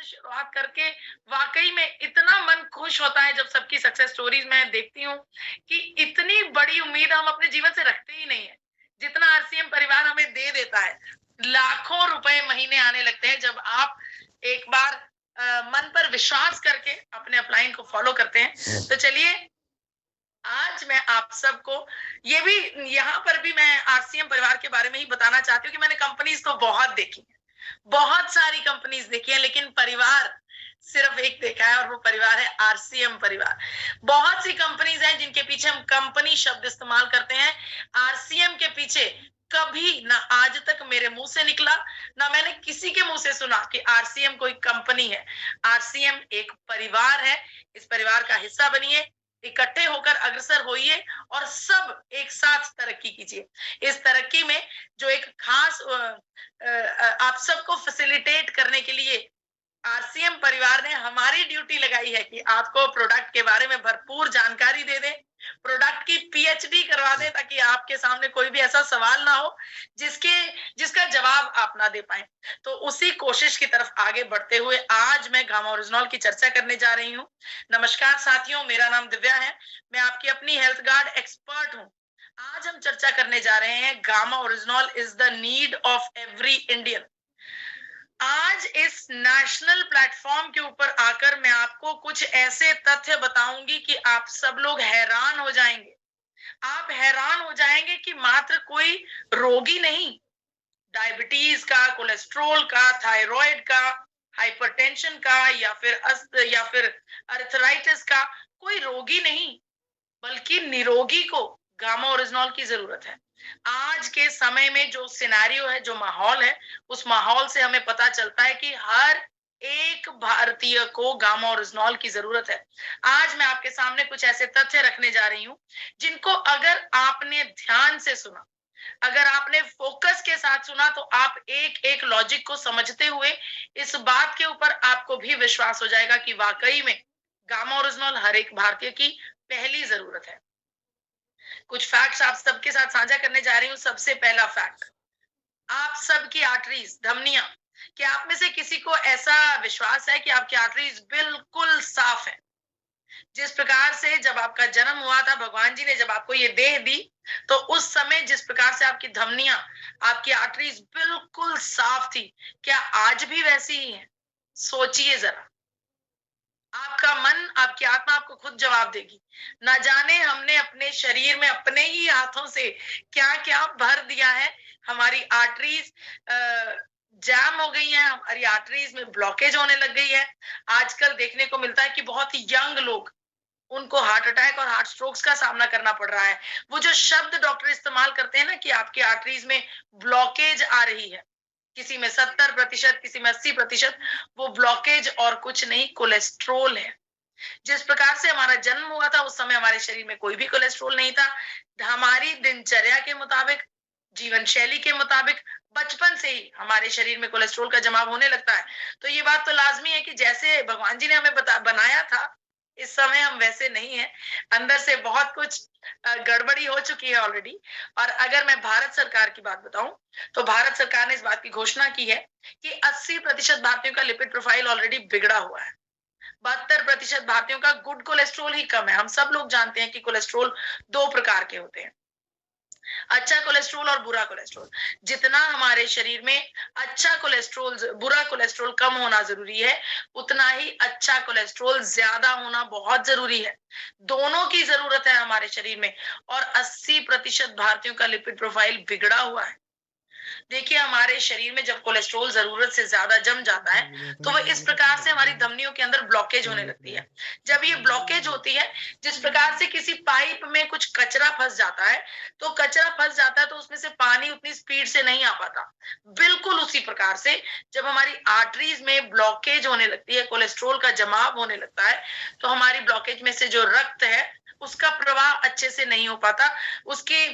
से शुरुआत करके वाकई में इतना मन खुश होता है जब सबकी सक्सेस स्टोरीज मैं देखती हूँ कि इतनी बड़ी उम्मीद हम अपने जीवन से रखते ही नहीं है जितना आरसीएम परिवार हमें दे देता है। लाखों रुपए महीने आने लगते हैं जब आप एक बार मन पर विश्वास करके अपने अपलाइन को फॉलो करते हैं। तो चलिए आज मैं आप सबको ये भी यहाँ पर भी मैं आरसीएम परिवार के बारे में ही बताना चाहती हूँ कि मैंने कंपनीज तो बहुत देखी है, बहुत सारी कंपनीज देखी है, लेकिन परिवार सिर्फ एक देखा है और वो परिवार है आरसीएम परिवार। बहुत सी कंपनीज हैं जिनके पीछे हम कंपनी शब्द इस्तेमाल करते हैं, आरसीएम के पीछे कभी ना आज तक मेरे मुंह से निकला ना मैंने किसी के मुंह से सुना कि आरसीएम कोई कंपनी है। आरसीएम एक परिवार है, इस परिवार का हिस्सा बनिए, इकट्ठे होकर अग्रसर होइए और सब एक साथ तरक्की कीजिए। इस तरक्की में जो एक खास आप सबको फैसिलिटेट करने के लिए आरसीएम परिवार ने हमारी ड्यूटी लगाई है कि आपको प्रोडक्ट के बारे में भरपूर जानकारी दे दे, प्रोडक्ट की पीएचडी करवा दे ताकि आपके सामने कोई भी ऐसा सवाल ना हो जिसका जवाब आप ना दे पाए। तो उसी कोशिश की तरफ आगे बढ़ते हुए आज मैं गामा ओरिजिनॉल की चर्चा करने जा रही हूँ। नमस्कार साथियों, मेरा नाम दिव्या है, मैं आपकी अपनी हेल्थ गार्ड एक्सपर्ट हूँ। आज हम चर्चा करने जा रहे हैं gamma oryzanol is the need of every Indian. आज इस नेशनल प्लेटफॉर्म के ऊपर आकर मैं आपको कुछ ऐसे तथ्य बताऊंगी कि आप सब लोग हैरान हो जाएंगे। आप हैरान हो जाएंगे कि मात्र कोई रोगी नहीं, डायबिटीज का, कोलेस्ट्रोल का, थायराइड का, हाइपरटेंशन का या फिर अर्थराइटिस का कोई रोगी नहीं बल्कि निरोगी को गामा ओरिजिनॉल की जरूरत है। आज के समय में जो सिनेरियो है, जो माहौल है, उस माहौल से हमें पता चलता है कि हर एक भारतीय को गामा ओरिजिनॉल की जरूरत है। आज मैं आपके सामने कुछ ऐसे तथ्य रखने जा रही हूं जिनको अगर आपने ध्यान से सुना, अगर आपने फोकस के साथ सुना तो आप एक एक लॉजिक को समझते हुए इस बात के ऊपर आपको भी विश्वास हो जाएगा कि वाकई में गामा ओरिजिनॉल हर एक भारतीय की पहली जरूरत है। कुछ फैक्ट्स आप सबके साथ साझा करने जा रही हूँ। सबसे पहला फैक्ट, आप सबकी आर्टरीज, धमनियां, क्या आप में से किसी को ऐसा विश्वास है कि आपकी आर्टरीज बिल्कुल साफ है? जिस प्रकार से जब आपका जन्म हुआ था, भगवान जी ने जब आपको ये देह दी तो उस समय जिस प्रकार से आपकी धमनियां, आपकी आर्टरीज बिल्कुल साफ थी, क्या आज भी वैसी ही है? सोचिए जरा। आपका मन, आपकी आत्मा आपको खुद जवाब देगी। ना जाने हमने अपने शरीर में अपने ही हाथों से क्या क्या भर दिया है। हमारी आर्टरीज जैम हो गई है, हमारी आर्टरीज में ब्लॉकेज होने लग गई है। आजकल देखने को मिलता है कि बहुत ही यंग लोग, उनको हार्ट अटैक और हार्ट स्ट्रोक्स का सामना करना पड़ रहा है। वो जो शब्द डॉक्टर इस्तेमाल करते हैं ना कि आपकी आर्टरीज में ब्लॉकेज आ रही है, किसी में 70%, किसी में 80%, वो ब्लॉकेज और कुछ नहीं, कोलेस्ट्रोल है। जिस प्रकार से हमारा जन्म हुआ था उस समय हमारे शरीर में कोई भी कोलेस्ट्रोल नहीं था। हमारी दिनचर्या के मुताबिक, जीवन शैली के मुताबिक बचपन से ही हमारे शरीर में कोलेस्ट्रोल का जमाव होने लगता है। तो ये बात तो लाजमी है कि जैसे भगवान जी ने हमें बनाया था, इस समय हम वैसे नहीं है, अंदर से बहुत कुछ गड़बड़ी हो चुकी है ऑलरेडी। और अगर मैं भारत सरकार की बात बताऊं तो भारत सरकार ने इस बात की घोषणा की है कि 80% भारतीयों का लिपिड प्रोफाइल ऑलरेडी बिगड़ा हुआ है। 72% भारतीयों का गुड कोलेस्ट्रोल ही कम है। हम सब लोग जानते हैं कि कोलेस्ट्रोल दो प्रकार के होते हैं, अच्छा कोलेस्ट्रोल और बुरा कोलेस्ट्रोल। जितना हमारे शरीर में अच्छा कोलेस्ट्रोल, बुरा कोलेस्ट्रोल कम होना जरूरी है, उतना ही अच्छा कोलेस्ट्रोल ज्यादा होना बहुत जरूरी है। दोनों की जरूरत है हमारे शरीर में। और 80% भारतीयों का लिपिड प्रोफाइल बिगड़ा हुआ है। देखिए, हमारे शरीर में जब कोलेस्ट्रोल जरूरत से ज्यादा जम जाता है तो वो इस प्रकार से हमारी धमनियों के अंदर ब्लॉकेज होने लगती है। जब ये ब्लॉकेज होती है, जिस प्रकार से किसी पाइप में कुछ कचरा फंस जाता है, तो कचरा फंस जाता है तो उसमें से पानी उतनी स्पीड से नहीं आ पाता। बिल्कुल उसी प्रकार से जब हमारी आर्टरीज में ब्लॉकेज होने लगती है, कोलेस्ट्रोल का जमाव होने लगता है, तो हमारी ब्लॉकेज में से जो रक्त है उसका प्रवाह अच्छे से नहीं हो पाता, उसकी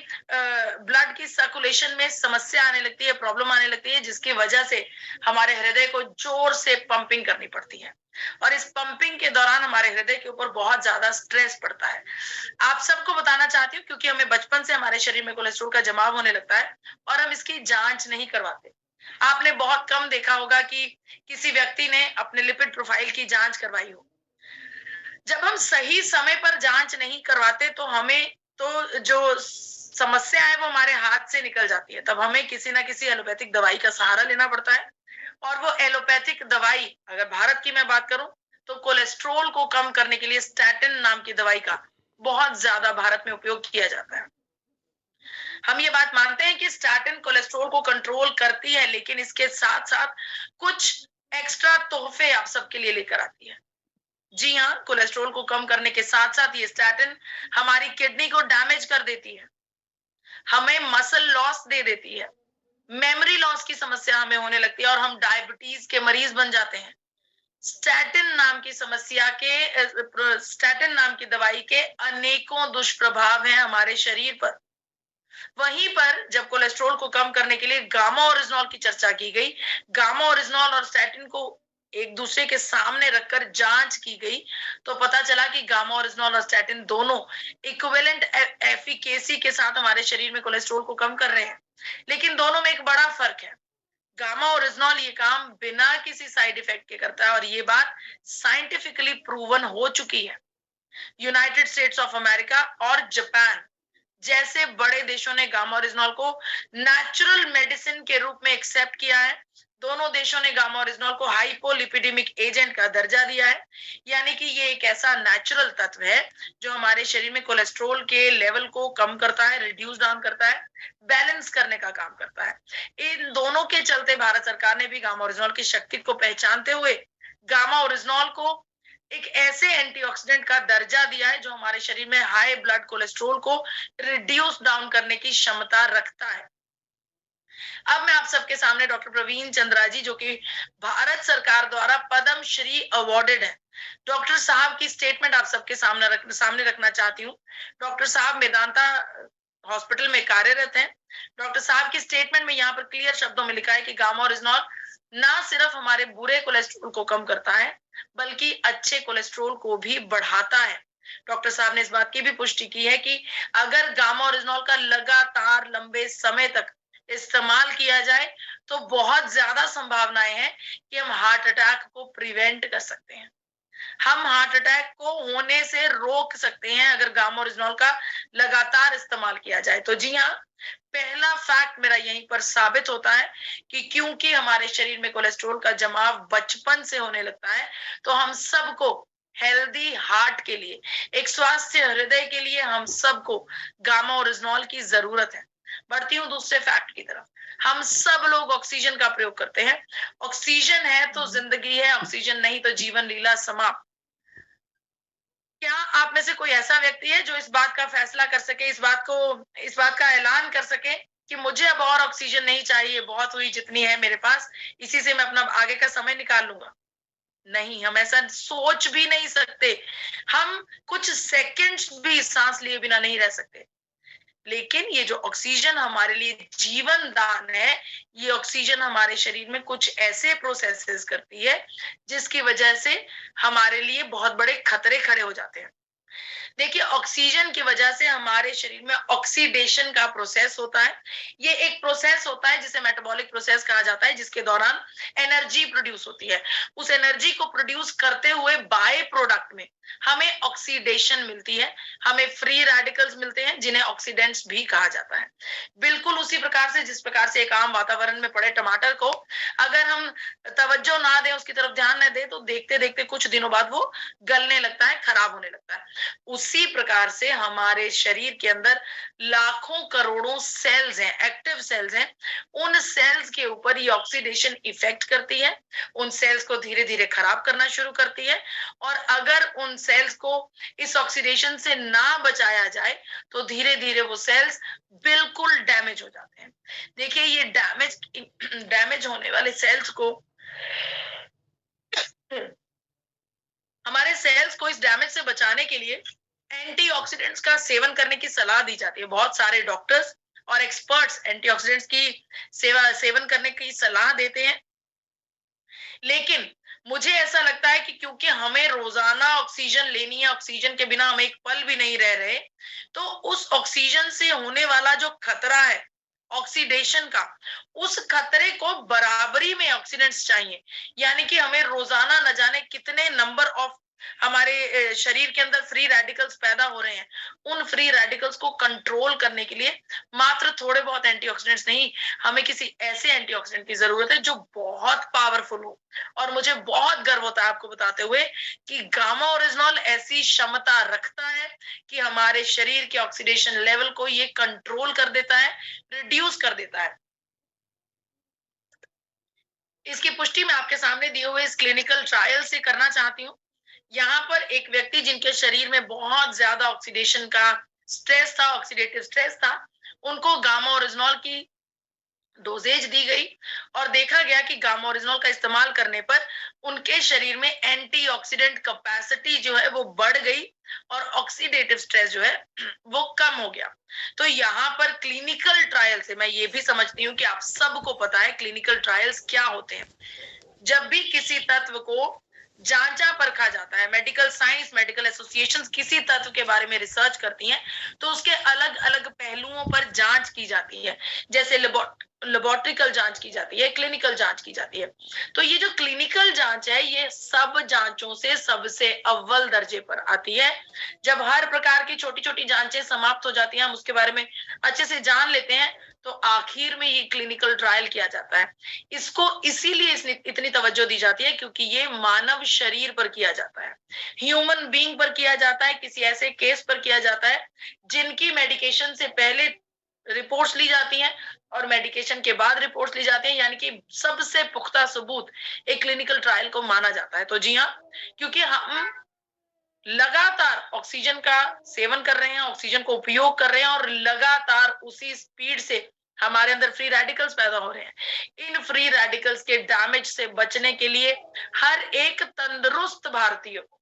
ब्लड की सर्कुलेशन में समस्या आने लगती है, प्रॉब्लम आने लगती है, जिसकी वजह से हमारे हृदय को जोर से पंपिंग करनी पड़ती है। और इस पंपिंग के दौरान हमारे हृदय के ऊपर बहुत ज्यादा स्ट्रेस पड़ता है। आप सबको बताना चाहती हूँ क्योंकि हमें बचपन से हमारे शरीर में कोलेस्ट्रॉल का जमाव होने लगता है और हम इसकी जांच नहीं करवाते। आपने बहुत कम देखा होगा कि किसी व्यक्ति ने अपने लिपिड प्रोफाइल की जांच करवाई हो। जब हम सही समय पर जांच नहीं करवाते तो हमें तो जो समस्या है वो हमारे हाथ से निकल जाती है। तब हमें किसी ना किसी एलोपैथिक दवाई का सहारा लेना पड़ता है। और वो एलोपैथिक दवाई, अगर भारत की मैं बात करूं, तो कोलेस्ट्रोल को कम करने के लिए स्टैटिन नाम की दवाई का बहुत ज्यादा भारत में उपयोग किया जाता है। हम ये बात मानते हैं कि स्टैटिन कोलेस्ट्रोल को कंट्रोल करती है, लेकिन इसके साथ साथ कुछ एक्स्ट्रा तोहफे आप सबके लिए लेकर आती है। जी हाँ, कोलेस्ट्रोल को कम करने के साथ साथ ये स्टैटिन हमारी किडनी को डैमेज कर देती है, हमें मसल लॉस दे देती है, मेमोरी लॉस की समस्या हमें होने लगती है और हम डायबिटीज के मरीज बन जाते हैं। स्टैटिन नाम की दवाई के अनेकों दुष्प्रभाव हैं हमारे शरीर पर। वहीं पर जब कोलेस्ट्रॉल को कम करने के लिए गामा ओरिजिनॉल की चर्चा की गई, गामा ओरिजिनॉल और स्टैटिन को एक दूसरे के सामने रखकर जांच की गई, तो पता चला कि गामा ओरिजिनॉल और स्टैटिन दोनों इक्विवेलेंट एफिकेसी के साथ हमारे शरीर में कोलेस्ट्रॉल को कम कर रहे हैं। लेकिन दोनों में एक बड़ा फर्क है। गामा ओरिजिनॉल ये काम बिना किसी साइड इफेक्ट के करता है और ये बात साइंटिफिकली प्रूवन हो चुकी है। यूनाइटेड स्टेट्स ऑफ अमेरिका और जापान जैसे बड़े देशों ने गामा ओरिजिनॉल को नेचुरल मेडिसिन के रूप में एक्सेप्ट किया है। दोनों देशों ने गामा ओरिजिनॉल को हाइपोलिपिडेमिक एजेंट का दर्जा दिया है, यानी कि ये एक ऐसा नेचुरल तत्व है जो हमारे शरीर में कोलेस्ट्रॉल के लेवल को कम करता है, रिड्यूस डाउन करता है, बैलेंस करने का काम करता है। इन दोनों के चलते भारत सरकार ने भी गामा ओरिजिनॉल की शक्ति को पहचानते हुए गामा ओरिजिनॉल को एक ऐसे एंटीऑक्सीडेंट का दर्जा दिया है जो हमारे शरीर में हाई ब्लड कोलेस्ट्रॉल को रिड्यूस डाउन करने की क्षमता रखता है। अब मैं आप सबके सामने डॉक्टर प्रवीण चंद्रा जी, जो कि भारत सरकार द्वारा पद्म श्री अवार्डेड है, डॉक्टर साहब की स्टेटमेंट आप सबके सामने रखना चाहती हूँ। डॉक्टर साहब मेदांता हॉस्पिटल में कार्यरत हैं। डॉक्टर साहब की स्टेटमेंट में यहाँ पर क्लियर शब्दों में लिखा है कि गामा ओरिजिनॉल ना सिर्फ हमारे बुरे कोलेस्ट्रॉल को कम करता है बल्कि अच्छे कोलेस्ट्रॉल को भी बढ़ाता है। डॉक्टर साहब ने इस बात की भी पुष्टि की है कि अगर गामा ओरिजिनॉल का लगातार लंबे समय तक इस्तेमाल किया जाए तो बहुत ज्यादा संभावनाएं हैं कि हम हार्ट अटैक को प्रिवेंट कर सकते हैं, हम हार्ट अटैक को होने से रोक सकते हैं अगर गामा ओरिजिनॉल का लगातार इस्तेमाल किया जाए। तो जी हाँ, पहला फैक्ट मेरा यहीं पर साबित होता है कि क्योंकि हमारे शरीर में कोलेस्ट्रॉल का जमाव बचपन से होने लगता है, तो हम सबको हेल्दी हार्ट के लिए, एक स्वास्थ्य हृदय के लिए हम सबको गामा ओरिजिनॉल की जरूरत है। बढ़ती हूँ दूसरे फैक्ट की तरफ। हम सब लोग ऑक्सीजन का प्रयोग करते हैं। ऑक्सीजन है तो जिंदगी है, ऑक्सीजन नहीं तो जीवन लीला समाप्त। क्या आप में से कोई ऐसा व्यक्ति है जो इस बात का फैसला कर सके, इस बात का ऐलान कर सके कि मुझे अब और ऑक्सीजन नहीं चाहिए, बहुत हुई जितनी है मेरे पास, इसी से मैं अपना आगे का समय निकाल लूंगा? नहीं, हम ऐसा सोच भी नहीं सकते। हम कुछ सेकंड्स भी सांस लिए बिना नहीं रह सकते। लेकिन ये जो ऑक्सीजन हमारे लिए जीवन दान है, ये ऑक्सीजन हमारे शरीर में कुछ ऐसे प्रोसेसेस करती है जिसकी वजह से हमारे लिए बहुत बड़े खतरे खड़े हो जाते हैं। देखिए, ऑक्सीजन की वजह से हमारे शरीर में ऑक्सीडेशन का प्रोसेस होता है। ये एक प्रोसेस होता है जिसे मेटाबॉलिक प्रोसेस कहा जाता है, जिसके दौरान एनर्जी प्रोड्यूस होती है। उस एनर्जी को प्रोड्यूस करते हुए बाय प्रोडक्ट में हमें ऑक्सीडेशन मिलती है, हमें फ्री रेडिकल्स मिलते हैं जिन्हें ऑक्सीडेंट्स भी कहा जाता है। बिल्कुल उसी प्रकार से जिस प्रकार से एक आम वातावरण में पड़े टमाटर को अगर हम तवज्जो ना दें, उसकी तरफ ध्यान न दें, तो देखते देखते कुछ दिनों बाद वो गलने लगता है, खराब होने लगता है। उसी प्रकार से हमारे शरीर के अंदर लाखों करोड़ों सेल्स हैं, एक्टिव सेल्स हैं। उन सेल्स के ऊपर ये ऑक्सीडेशन इफेक्ट करती है, उन सेल्स को धीरे धीरे खराब करना शुरू करती है। और अगर उन सेल्स को इस ऑक्सीडेशन से ना बचाया जाए तो धीरे धीरे वो सेल्स बिल्कुल डैमेज हो जाते हैं। देखिए, ये डैमेज होने वाले सेल्स को हमारे सेल्स को इस डैमेज से बचाने के लिए एंटीऑक्सीडेंट्स का सेवन करने की सलाह दी जाती है। बहुत सारे डॉक्टर्स और एक्सपर्ट्स एंटीऑक्सीडेंट्स की सेवन करने की सलाह देते हैं। लेकिन मुझे ऐसा लगता है कि क्योंकि हमें रोजाना ऑक्सीजन लेनी है, ऑक्सीजन के बिना हम एक पल भी नहीं रह रहे, तो उस ऑक्सीजन से होने वाला जो खतरा है ऑक्सीडेशन का, उस खतरे को बराबरी में ऑक्सीडेंट्स चाहिए। यानी कि हमें रोजाना न जाने कितने नंबर ऑफ हमारे शरीर के अंदर फ्री रेडिकल्स पैदा हो रहे हैं, उन फ्री रेडिकल्स को कंट्रोल करने के लिए मात्र थोड़े बहुत एंटीऑक्सीडेंट्स नहीं, हमें किसी ऐसे एंटीऑक्सीडेंट की जरूरत है जो बहुत पावरफुल हो। और मुझे बहुत गर्व होता है आपको बताते हुए कि गामा ओरिजिनॉल ऐसी क्षमता रखता है कि हमारे शरीर के ऑक्सीडेशन लेवल को ये कंट्रोल कर देता है, रिड्यूस कर देता है। इसकी पुष्टि मैं आपके सामने दिए हुए इस क्लिनिकल ट्रायल से करना चाहती हूँ। यहाँ पर एक व्यक्ति जिनके शरीर में बहुत ज्यादा ऑक्सीडेशन का स्ट्रेस था, ऑक्सीडेटिव स्ट्रेस था, उनको गामा ओरिजिनॉल की डोजेज दी गई और देखा गया कि गामा ओरिजिनॉल का इस्तेमाल करने पर उनके शरीर में एंटीऑक्सीडेंट कैपेसिटी जो है वो बढ़ गई और ऑक्सीडेटिव स्ट्रेस जो है वो कम हो गया। तो यहाँ पर क्लिनिकल ट्रायल से मैं ये भी समझती हूँ कि आप सबको पता है क्लिनिकल ट्रायल्स क्या होते हैं। जब भी किसी तत्व को जांचा परखा जाता है, मेडिकल साइंस, मेडिकल एसोसिएशंस किसी तत्व के बारे में रिसर्च करती हैं, तो उसके अलग अलग पहलुओं पर जांच की जाती है। जैसे लेबोरेटरिकल जांच की जाती है, क्लिनिकल जांच की जाती है। तो ये जो क्लिनिकल जांच है, ये सब जांचों से सबसे अव्वल दर्जे पर आती है। जब हर प्रकार की छोटी छोटी जांचें समाप्त हो जाती हैं, हम उसके बारे में अच्छे से जान लेते हैं, तो आखिर में ये क्लिनिकल ट्रायल किया जाता है। इसको इसीलिए इतनी तवज्जो दी जाती है क्योंकि ये मानव शरीर पर किया जाता है, ह्यूमन बीइंग पर किया जाता है, किसी ऐसे केस पर किया जाता है जिनकी मेडिकेशन से पहले रिपोर्ट्स ली जाती हैं और मेडिकेशन के बाद रिपोर्ट्स ली जाती हैं। यानी कि सबसे पुख्ता सबूत एक क्लिनिकल ट्रायल को माना जाता है। तो जी हाँ, क्योंकि हम लगातार ऑक्सीजन का सेवन कर रहे हैं, ऑक्सीजन को उपयोग कर रहे हैं और लगातार उसी स्पीड से हमारे अंदर फ्री रेडिकल्स पैदा हो रहे हैं। इन फ्री रेडिकल्स के डैमेज से बचने के लिए हर एक तंदुरुस्त भारतीय को,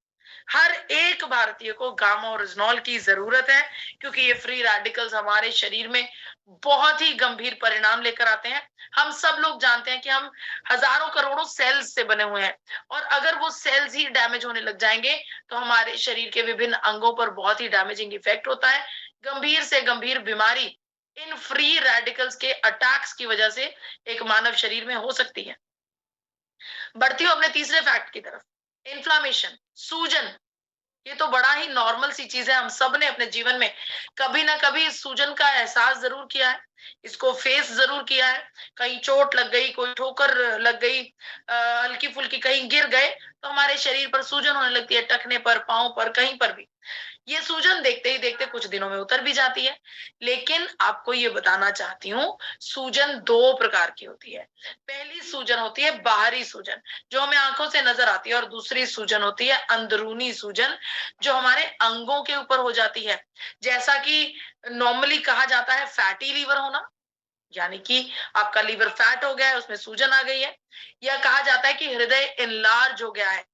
हर एक भारतीय को गामा ओरिजिनॉल की जरूरत है, क्योंकि ये फ्री रेडिकल्स हमारे शरीर में बहुत ही गंभीर परिणाम लेकर आते हैं। हम सब लोग जानते हैं कि हम हजारों करोड़ों सेल्स से बने हुए हैं और अगर वो सेल्स ही डैमेज होने लग जाएंगे तो हमारे शरीर के विभिन्न अंगों पर बहुत ही डैमेजिंग इफेक्ट होता है। गंभीर से गंभीर बीमारी इन फ्री रेडिकल्स के अटैक्स की वजह से एक मानव शरीर में हो सकती है। बढ़ती हूं अपने तीसरे फैक्ट की तरफ, इन्फ्लामेशन, सूजन। ये तो बड़ा ही नॉर्मल सी चीज है, हम सब ने अपने जीवन में कभी ना कभी इस सूजन का एहसास जरूर किया है, इसको फेस जरूर किया है। कहीं चोट लग गई, कोई ठोकर लग गई, हल्की फुल्की कहीं गिर गए तो हमारे शरीर पर सूजन होने लगती है, टखने पर, पांव पर, कहीं पर भी। ये सूजन देखते ही देखते कुछ दिनों में उतर भी जाती है। लेकिन आपको ये बताना चाहती हूँ, सूजन दो प्रकार की होती है। पहली सूजन होती है बाहरी सूजन, जो हमें आंखों से नजर आती है, और दूसरी सूजन होती है अंदरूनी सूजन, जो हमारे अंगों के ऊपर हो जाती है। जैसा कि नॉर्मली कहा जाता है फैटी लीवर होना, यानी कि आपका लीवर फैट हो गया है, उसमें सूजन आ गई है। या कहा जाता है कि हृदय इनलार्ज हो गया है,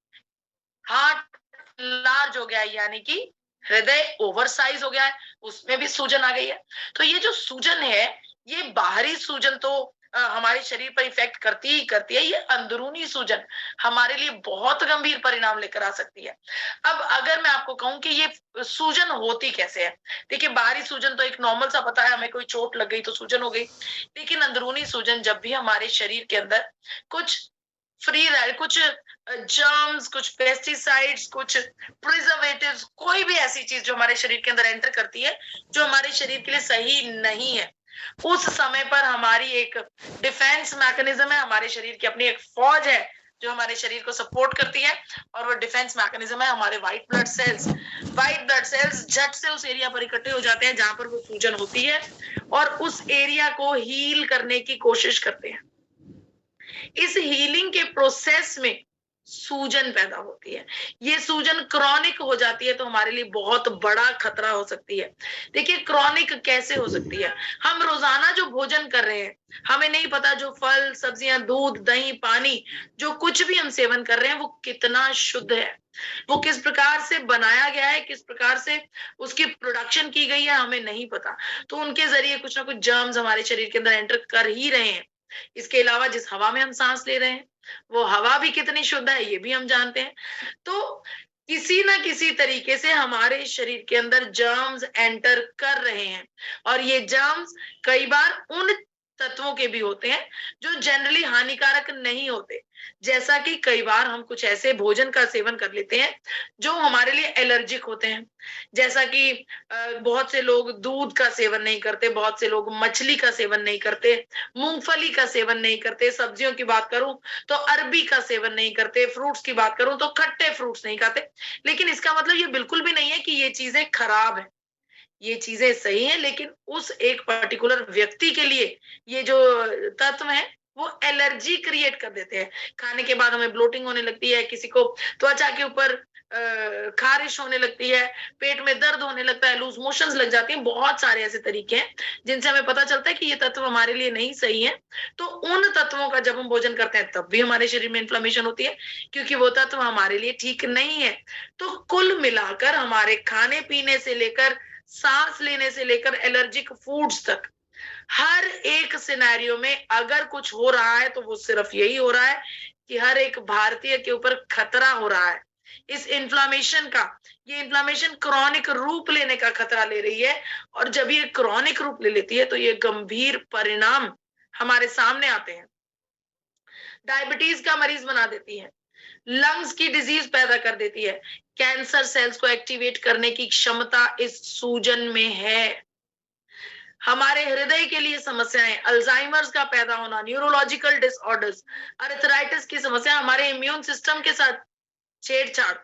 हार्ट लार्ज हो गया है, यानी कि हृदय ओवरसाइज हो गया है, उसमें भी सूजन आ गई है। तो ये जो सूजन है, ये बाहरी सूजन तो हमारे शरीर पर इफेक्ट करती ही करती है, ये अंदरूनी सूजन हमारे लिए बहुत गंभीर परिणाम लेकर आ सकती है। अब अगर मैं आपको कहूं कि ये सूजन होती कैसे है, देखिए बाहरी सूजन तो एक नॉर्मल सा पता है, हमें कोई चोट लग गई तो सूजन हो गई। लेकिन अंदरूनी सूजन जब भी हमारे शरीर के अंदर कुछ कुछ जर्म्स, कुछ पेस्टिसाइड्स, कुछ प्रिजर्वेटिव्स, कोई भी ऐसी चीज जो हमारे शरीर के अंदर एंटर करती है जो हमारे शरीर के लिए सही नहीं है, उस समय पर हमारी एक डिफेंस मैकेनिज्म है, हमारे शरीर की अपनी एक फौज है जो हमारे शरीर को सपोर्ट करती है, और वो डिफेंस मैकेनिज्म है हमारे white blood cells. White blood cells झट से उस एरिया पर इकट्ठे हो जाते हैं जहां पर वो सूजन होती है और उस एरिया को हील करने की कोशिश करते हैं। इस हीलिंग के प्रोसेस में सूजन पैदा होती है। ये सूजन क्रॉनिक हो जाती है तो हमारे लिए बहुत बड़ा खतरा हो सकती है। देखिए क्रॉनिक कैसे हो सकती है, हम रोजाना जो भोजन कर रहे हैं, हमें नहीं पता जो फल, सब्जियां, दूध, दही, पानी, जो कुछ भी हम सेवन कर रहे हैं वो कितना शुद्ध है, वो किस प्रकार से बनाया गया है, किस प्रकार से उसकी प्रोडक्शन की गई है, हमें नहीं पता। तो उनके जरिए कुछ ना कुछ जर्म्स हमारे शरीर के अंदर एंटर कर ही रहे हैं। इसके अलावा जिस हवा में हम सांस ले रहे हैं वो हवा भी कितनी शुद्ध है ये भी हम जानते हैं। तो किसी ना किसी तरीके से हमारे शरीर के अंदर जर्म्स एंटर कर रहे हैं, और ये जर्म्स कई बार उन तत्वों के भी होते हैं जो जनरली हानिकारक नहीं होते। जैसा कि कई बार हम कुछ ऐसे भोजन का सेवन कर लेते हैं जो हमारे लिए एलर्जिक होते हैं। जैसा कि बहुत से लोग दूध का सेवन नहीं करते, बहुत से लोग मछली का सेवन नहीं करते, मूंगफली का सेवन नहीं करते, सब्जियों की बात करूं तो अरबी का सेवन नहीं करते, फ्रूट्स की बात करूं तो खट्टे फ्रूट्स नहीं खाते। लेकिन इसका मतलब ये बिल्कुल भी नहीं है कि ये चीजें खराब है, ये चीजें सही हैं, लेकिन उस एक पर्टिकुलर व्यक्ति के लिए ये जो तत्व है वो एलर्जी क्रिएट कर देते हैं। खाने के बाद हमें ब्लोटिंग होने लगती है, किसी को त्वचा के ऊपर खारिश होने लगती है, पेट में दर्द होने लगता है, लूज मोशंस लग जाती हैं। बहुत सारे ऐसे तरीके हैं जिनसे हमें पता चलता है कि ये तत्व हमारे लिए नहीं सही है। तो उन तत्वों का जब हम भोजन करते हैं तब भी हमारे शरीर में इन्फ्लेमेशन होती है, क्योंकि वो तत्व हमारे लिए ठीक नहीं है। तो कुल मिलाकर हमारे खाने पीने से लेकर सांस लेने से लेकर एलर्जिक फूड्स तक, हर एक सिनेरियो में अगर कुछ हो रहा है तो वो सिर्फ यही हो रहा है कि हर एक भारतीय के ऊपर खतरा हो रहा है इस इन्फ्लामेशन का। ये इन्फ्लामेशन क्रॉनिक रूप लेने का खतरा ले रही है, और जब ये क्रॉनिक रूप ले लेती है तो ये गंभीर परिणाम हमारे सामने आते हैं। डायबिटीज का मरीज बना देती है, लंग्स की डिजीज पैदा कर देती है, कैंसर सेल्स को एक्टिवेट करने की क्षमता इस सूजन में है। हमारे हृदय के लिए समस्याएं, अल्जाइमर्स का पैदा होना, न्यूरोलॉजिकल डिसऑर्डर्स, अर्थराइटिस की समस्या, हमारे इम्यून सिस्टम के साथ छेड़छाड़,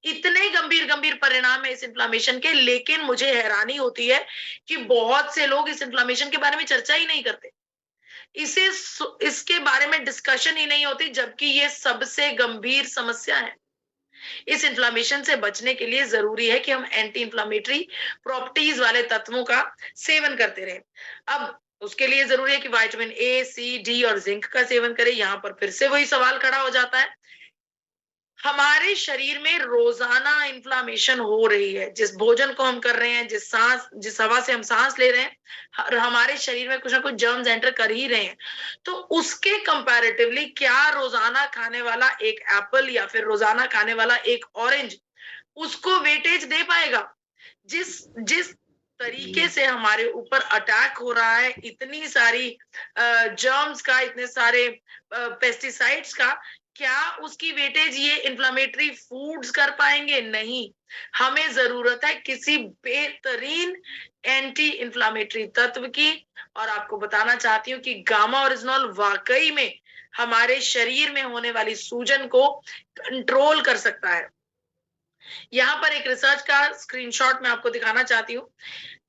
इतने गंभीर गंभीर परिणाम है इस इन्फ्लामेशन के। लेकिन मुझे हैरानी होती है कि बहुत से लोग इस इन्फ्लामेशन के बारे में चर्चा ही नहीं करते, इसे इसके बारे में डिस्कशन ही नहीं होती, जबकि ये सबसे गंभीर समस्या है। इस इन्फ्लामेशन से बचने के लिए जरूरी है कि हम एंटी इन्फ्लामेटरी प्रॉपर्टीज वाले तत्वों का सेवन करते रहें। अब उसके लिए जरूरी है कि विटामिन ए, सी, डी और जिंक का सेवन करें। यहाँ पर फिर से वही सवाल खड़ा हो जाता है, हमारे शरीर में रोजाना इन्फ्लामेशन हो रही है, जिस भोजन को हम कर रहे हैं, जिस हवा से हम सांस ले रहे हैं, हमारे शरीर में कुछ ना कुछ जर्म्स एंटर कर ही रहे हैं। तो उसके कंपैरेटिवली क्या रोजाना खाने वाला एक एप्पल या फिर रोजाना खाने वाला एक ऑरेंज उसको वेटेज दे पाएगा? जिस जिस तरीके से हमारे ऊपर अटैक हो रहा है, इतनी सारी जर्म्स का, इतने सारे पेस्टिसाइड्स का, क्या उसकी वेटेज ये इन्फ्लामेटरी फूड्स कर पाएंगे? नहीं। हमें जरूरत है किसी बेहतरीन एंटी इन्फ्लामेटरी तत्व की, और आपको बताना चाहती हूँ कि गामा ओरिजिनॉल वाकई में हमारे शरीर में होने वाली सूजन को कंट्रोल कर सकता है। यहाँ पर एक रिसर्च का स्क्रीनशॉट मैं आपको दिखाना चाहती हूँ।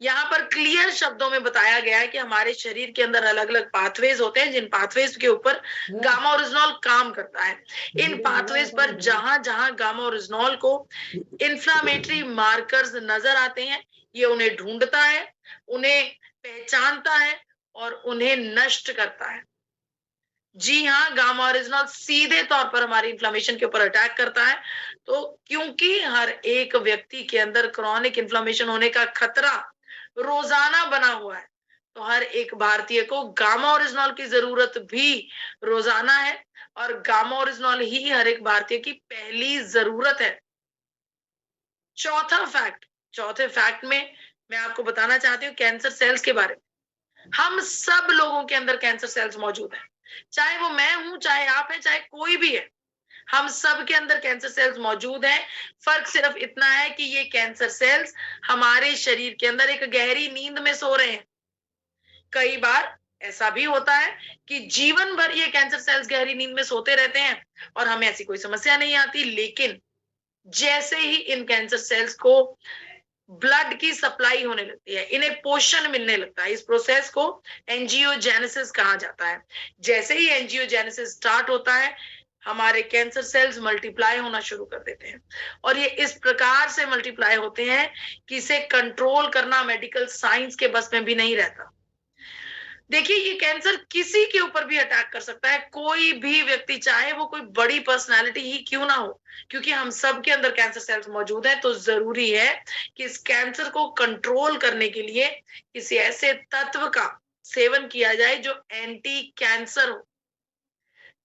यहाँ पर क्लियर शब्दों में बताया गया है कि हमारे शरीर के अंदर अलग अलग पाथवेज होते हैं, जिन पाथवेज के ऊपर गामा ओरिजिनॉल काम करता है। इन पाथवेज पर जहां जहां गामा ओरिजिनॉल को इन्फ्लामेटरी मार्कर्स नजर आते हैं, ये उन्हें ढूंढता है, उन्हें पहचानता है और उन्हें नष्ट करता है। जी हाँ, गामा ओरिजिनॉल सीधे तौर पर हमारी इन्फ्लेमेशन के ऊपर अटैक करता है। तो क्योंकि हर एक व्यक्ति के अंदर क्रॉनिक इन्फ्लेमेशन होने का खतरा रोजाना बना हुआ है, तो हर एक भारतीय को गामा ओरिजिनॉल की जरूरत भी रोजाना है, और गामा ओरिजिनॉल ही हर एक भारतीय की पहली जरूरत है। चौथे फैक्ट में मैं आपको बताना चाहती हूँ कैंसर सेल्स के बारे में। हम सब लोगों के अंदर कैंसर सेल्स मौजूद है, चाहे वो मैं हूं, चाहे आप है, चाहे कोई भी है, हम सब के अंदर कैंसर सेल्स मौजूद हैं। फर्क सिर्फ इतना है कि ये कैंसर सेल्स हमारे शरीर के अंदर एक गहरी नींद में सो रहे हैं। कई बार ऐसा भी होता है कि जीवन भर ये कैंसर सेल्स गहरी नींद में सोते रहते हैं और हमें ऐसी कोई समस्या नहीं आती, लेकिन जैसे ही इन कैंसर सेल्स को ब्लड की सप्लाई होने लगती है, इन्हें पोषण मिलने लगता है, इस प्रोसेस को एंजियोजेनेसिस कहा जाता है। जैसे ही एंजियोजेनेसिस स्टार्ट होता है, हमारे कैंसर सेल्स मल्टीप्लाई होना शुरू कर देते हैं, और ये इस प्रकार से मल्टीप्लाई होते हैं कि इसे कंट्रोल करना मेडिकल साइंस के बस में भी नहीं रहता। देखिए, ये कैंसर किसी के ऊपर भी अटैक कर सकता है, कोई भी व्यक्ति, चाहे वो कोई बड़ी पर्सनालिटी ही क्यों ना हो, क्योंकि हम सब के अंदर कैंसर सेल्स मौजूद है। तो जरूरी है कि इस कैंसर को कंट्रोल करने के लिए किसी ऐसे तत्व का सेवन किया जाए जो एंटी कैंसर हो।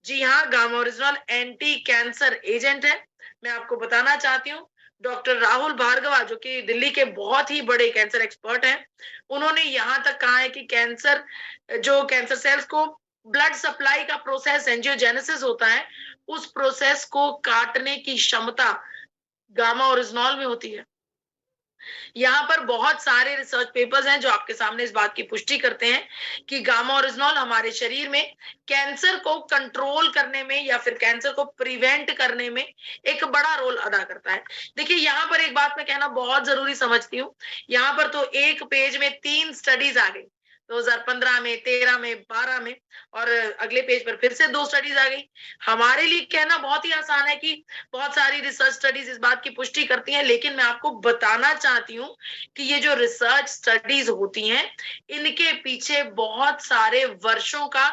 जी हाँ, gamma oryzanol anti cancer agent है। मैं आपको बताना चाहती हूँ, डॉक्टर राहुल भार्गवा जो कि दिल्ली के बहुत ही बड़े कैंसर एक्सपर्ट हैं, उन्होंने यहाँ तक कहा है कि कैंसर सेल्स को ब्लड सप्लाई का प्रोसेस एंजियोजेनेसिस होता है, उस प्रोसेस को काटने की क्षमता गामा ओरिजिनॉल में होती है। यहाँ पर बहुत सारे रिसर्च पेपर्स हैं जो आपके सामने इस बात की पुष्टि करते हैं कि गामा ओरिजिनॉल हमारे शरीर में कैंसर को कंट्रोल करने में या फिर कैंसर को प्रिवेंट करने में एक बड़ा रोल अदा करता है। देखिए, यहाँ पर एक बात मैं कहना बहुत जरूरी समझती हूँ। यहाँ पर तो एक पेज में 3 स्टडीज आ गई, 2015 में, 13 में, 12 में, और अगले पेज पर फिर से 2 स्टडीज आ गई। हमारे लिए कहना बहुत ही आसान है कि बहुत सारी रिसर्च स्टडीज इस बात की पुष्टि करती हैं, लेकिन मैं आपको बताना चाहती हूँ कि ये जो रिसर्च स्टडीज होती हैं, इनके पीछे बहुत सारे वर्षों का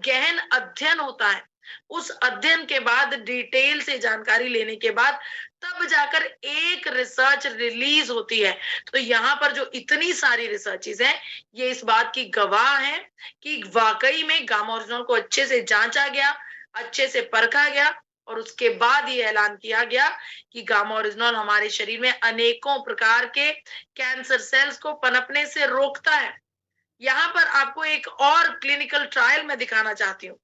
गहन अध्ययन होता है। उस अध्ययन के बाद, डिटेल से जानकारी लेने के बाद, तब जाकर एक रिसर्च रिलीज होती है। तो यहाँ पर जो इतनी सारी रिसर्चेज हैं, ये इस बात की गवाह है कि वाकई में गामा ओरिजिनल को अच्छे से जांचा गया, अच्छे से परखा गया, और उसके बाद ये ऐलान किया गया कि गामा ओरिजिनल हमारे शरीर में अनेकों प्रकार के कैंसर सेल्स को पनपने से रोकता है। यहाँ पर आपको एक और क्लिनिकल ट्रायल मैं दिखाना चाहती हूँ।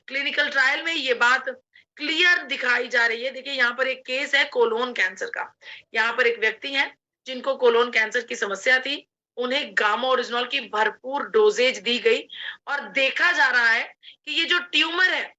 क्लिनिकल ट्रायल में ये बात क्लियर दिखाई जा रही है। देखिए, यहाँ पर एक केस है कोलोन कैंसर का। यहाँ पर एक व्यक्ति है जिनको कोलोन कैंसर की समस्या थी, उन्हें गामा ओरिजिनॉल की भरपूर डोजेज दी गई, और देखा जा रहा है कि ये जो ट्यूमर है,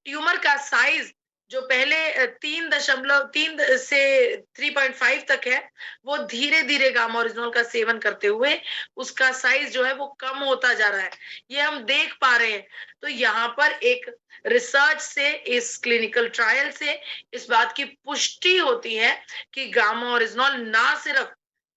ट्यूमर का साइज जो पहले 3.3 से 3.5 तक है, वो धीरे धीरे गामा ओरिजिनल का सेवन करते हुए उसका साइज जो है वो कम होता जा रहा है, ये हम देख पा रहे हैं। तो यहाँ पर एक रिसर्च से, इस क्लिनिकल ट्रायल से इस बात की पुष्टि होती है कि गामा ओरिजिनल ना सिर्फ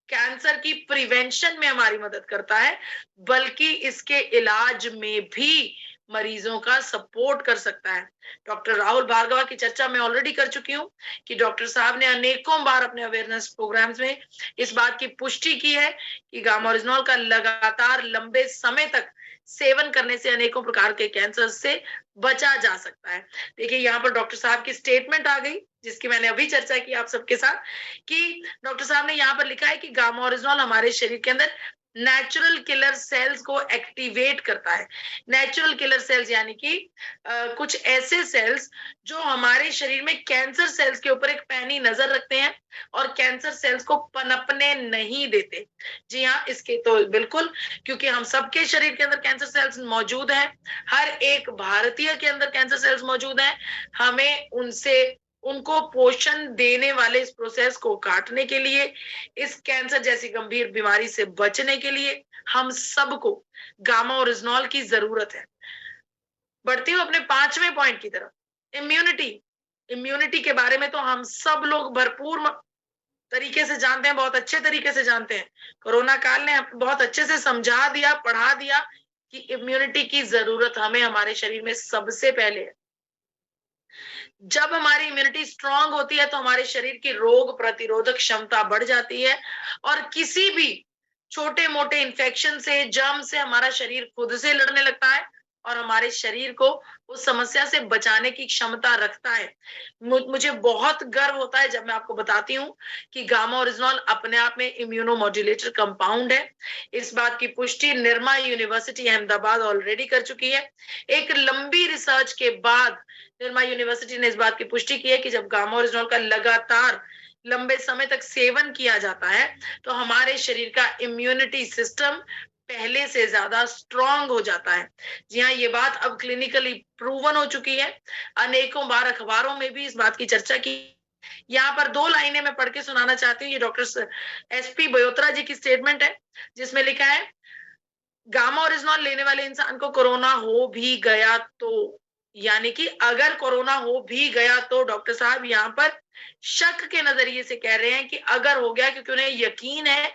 कैंसर की प्रिवेंशन में हमारी मदद करता है, बल्कि इसके इलाज में भी मरीजों का सपोर्ट कर सकता है। डॉक्टर राहुल भार्गवा की चर्चा मैं ऑलरेडी कर चुकी हूँ कि डॉक्टर साहब ने अनेकों बार अपने अवेयरनेस प्रोग्राम्स में इस बात की पुष्टि की है कि गामा ओरिजिनॉल का लगातार लंबे समय तक सेवन करने से अनेकों प्रकार के कैंसर से बचा जा सकता है। देखिए, यहाँ पर डॉक्टर साहब की स्टेटमेंट आ गई, जिसकी मैंने अभी चर्चा की आप सबके साथ, कि डॉक्टर साहब ने यहाँ पर लिखा है कि गामा ओरिजिनॉल हमारे शरीर के अंदर नेचुरल किलर सेल्स को एक्टिवेट करता है। नेचुरल किलर सेल्स यानी कि कुछ ऐसे सेल्स जो हमारे शरीर में कैंसर सेल्स के ऊपर एक पैनी नजर रखते हैं और कैंसर सेल्स को पनपने नहीं देते। जी हाँ, इसके तो बिल्कुल, क्योंकि हम सबके शरीर के अंदर कैंसर सेल्स मौजूद हैं, हर एक भारतीय के अंदर कैंसर सेल्स मौजूद हैं। हमें उनको पोषण देने वाले इस प्रोसेस को काटने के लिए, इस कैंसर जैसी गंभीर बीमारी से बचने के लिए हम सबको गामा ओरिजिनॉल की जरूरत है। बढ़ती हूँ अपने 5वें पॉइंट की तरफ, इम्यूनिटी। इम्यूनिटी के बारे में तो हम सब लोग भरपूर तरीके से जानते हैं, बहुत अच्छे तरीके से जानते हैं। कोरोना काल ने बहुत अच्छे से समझा दिया, पढ़ा दिया कि इम्यूनिटी की जरूरत हमें हमारे शरीर में सबसे पहले है। जब हमारी इम्यूनिटी स्ट्रांग होती है तो हमारे शरीर की रोग प्रतिरोधक क्षमता बढ़ जाती है, और किसी भी छोटे मोटे इन्फेक्शन से, जर्म से हमारा शरीर खुद से लड़ने लगता है और हमारे शरीर को उस समस्या से बचाने की क्षमता रखता है। मुझे बहुत गर्व होता है जब मैं आपको बताती हूँ कि गामा ओरिजिनॉल अपने आप में इम्यूनोमॉड्यूलेटर कंपाउंड है। इस बात की पुष्टि निरमा यूनिवर्सिटी अहमदाबाद ऑलरेडी कर चुकी है। एक लंबी रिसर्च के बाद निरमा यूनिवर्सिटी ने इस बात की पुष्टि की है कि जब गामा ओरिजिनॉल का लगातार लंबे समय तक सेवन किया जाता है तो हमारे शरीर का इम्यूनिटी सिस्टम पहले से ज्यादा स्ट्रांग हो जाता है। जी हाँ, ये बात अब क्लिनिकली प्रूवन हो चुकी है। अनेकों बार अखबारों में भी इस बात की चर्चा की। यहाँ पर 2 लाइनें मैं पढ़ के सुनाना चाहती हूँ। ये डॉक्टर एसपी बयोत्रा जी की स्टेटमेंट है, जिसमें लिखा है, गामा ओरिजिनॉल लेने वाले इंसान को कोरोना हो भी गया तो, यानी कि अगर कोरोना हो भी गया तो, डॉक्टर साहब यहाँ पर शक के नजरिए से कह रहे हैं कि अगर हो गया, क्योंकि उन्हें यकीन है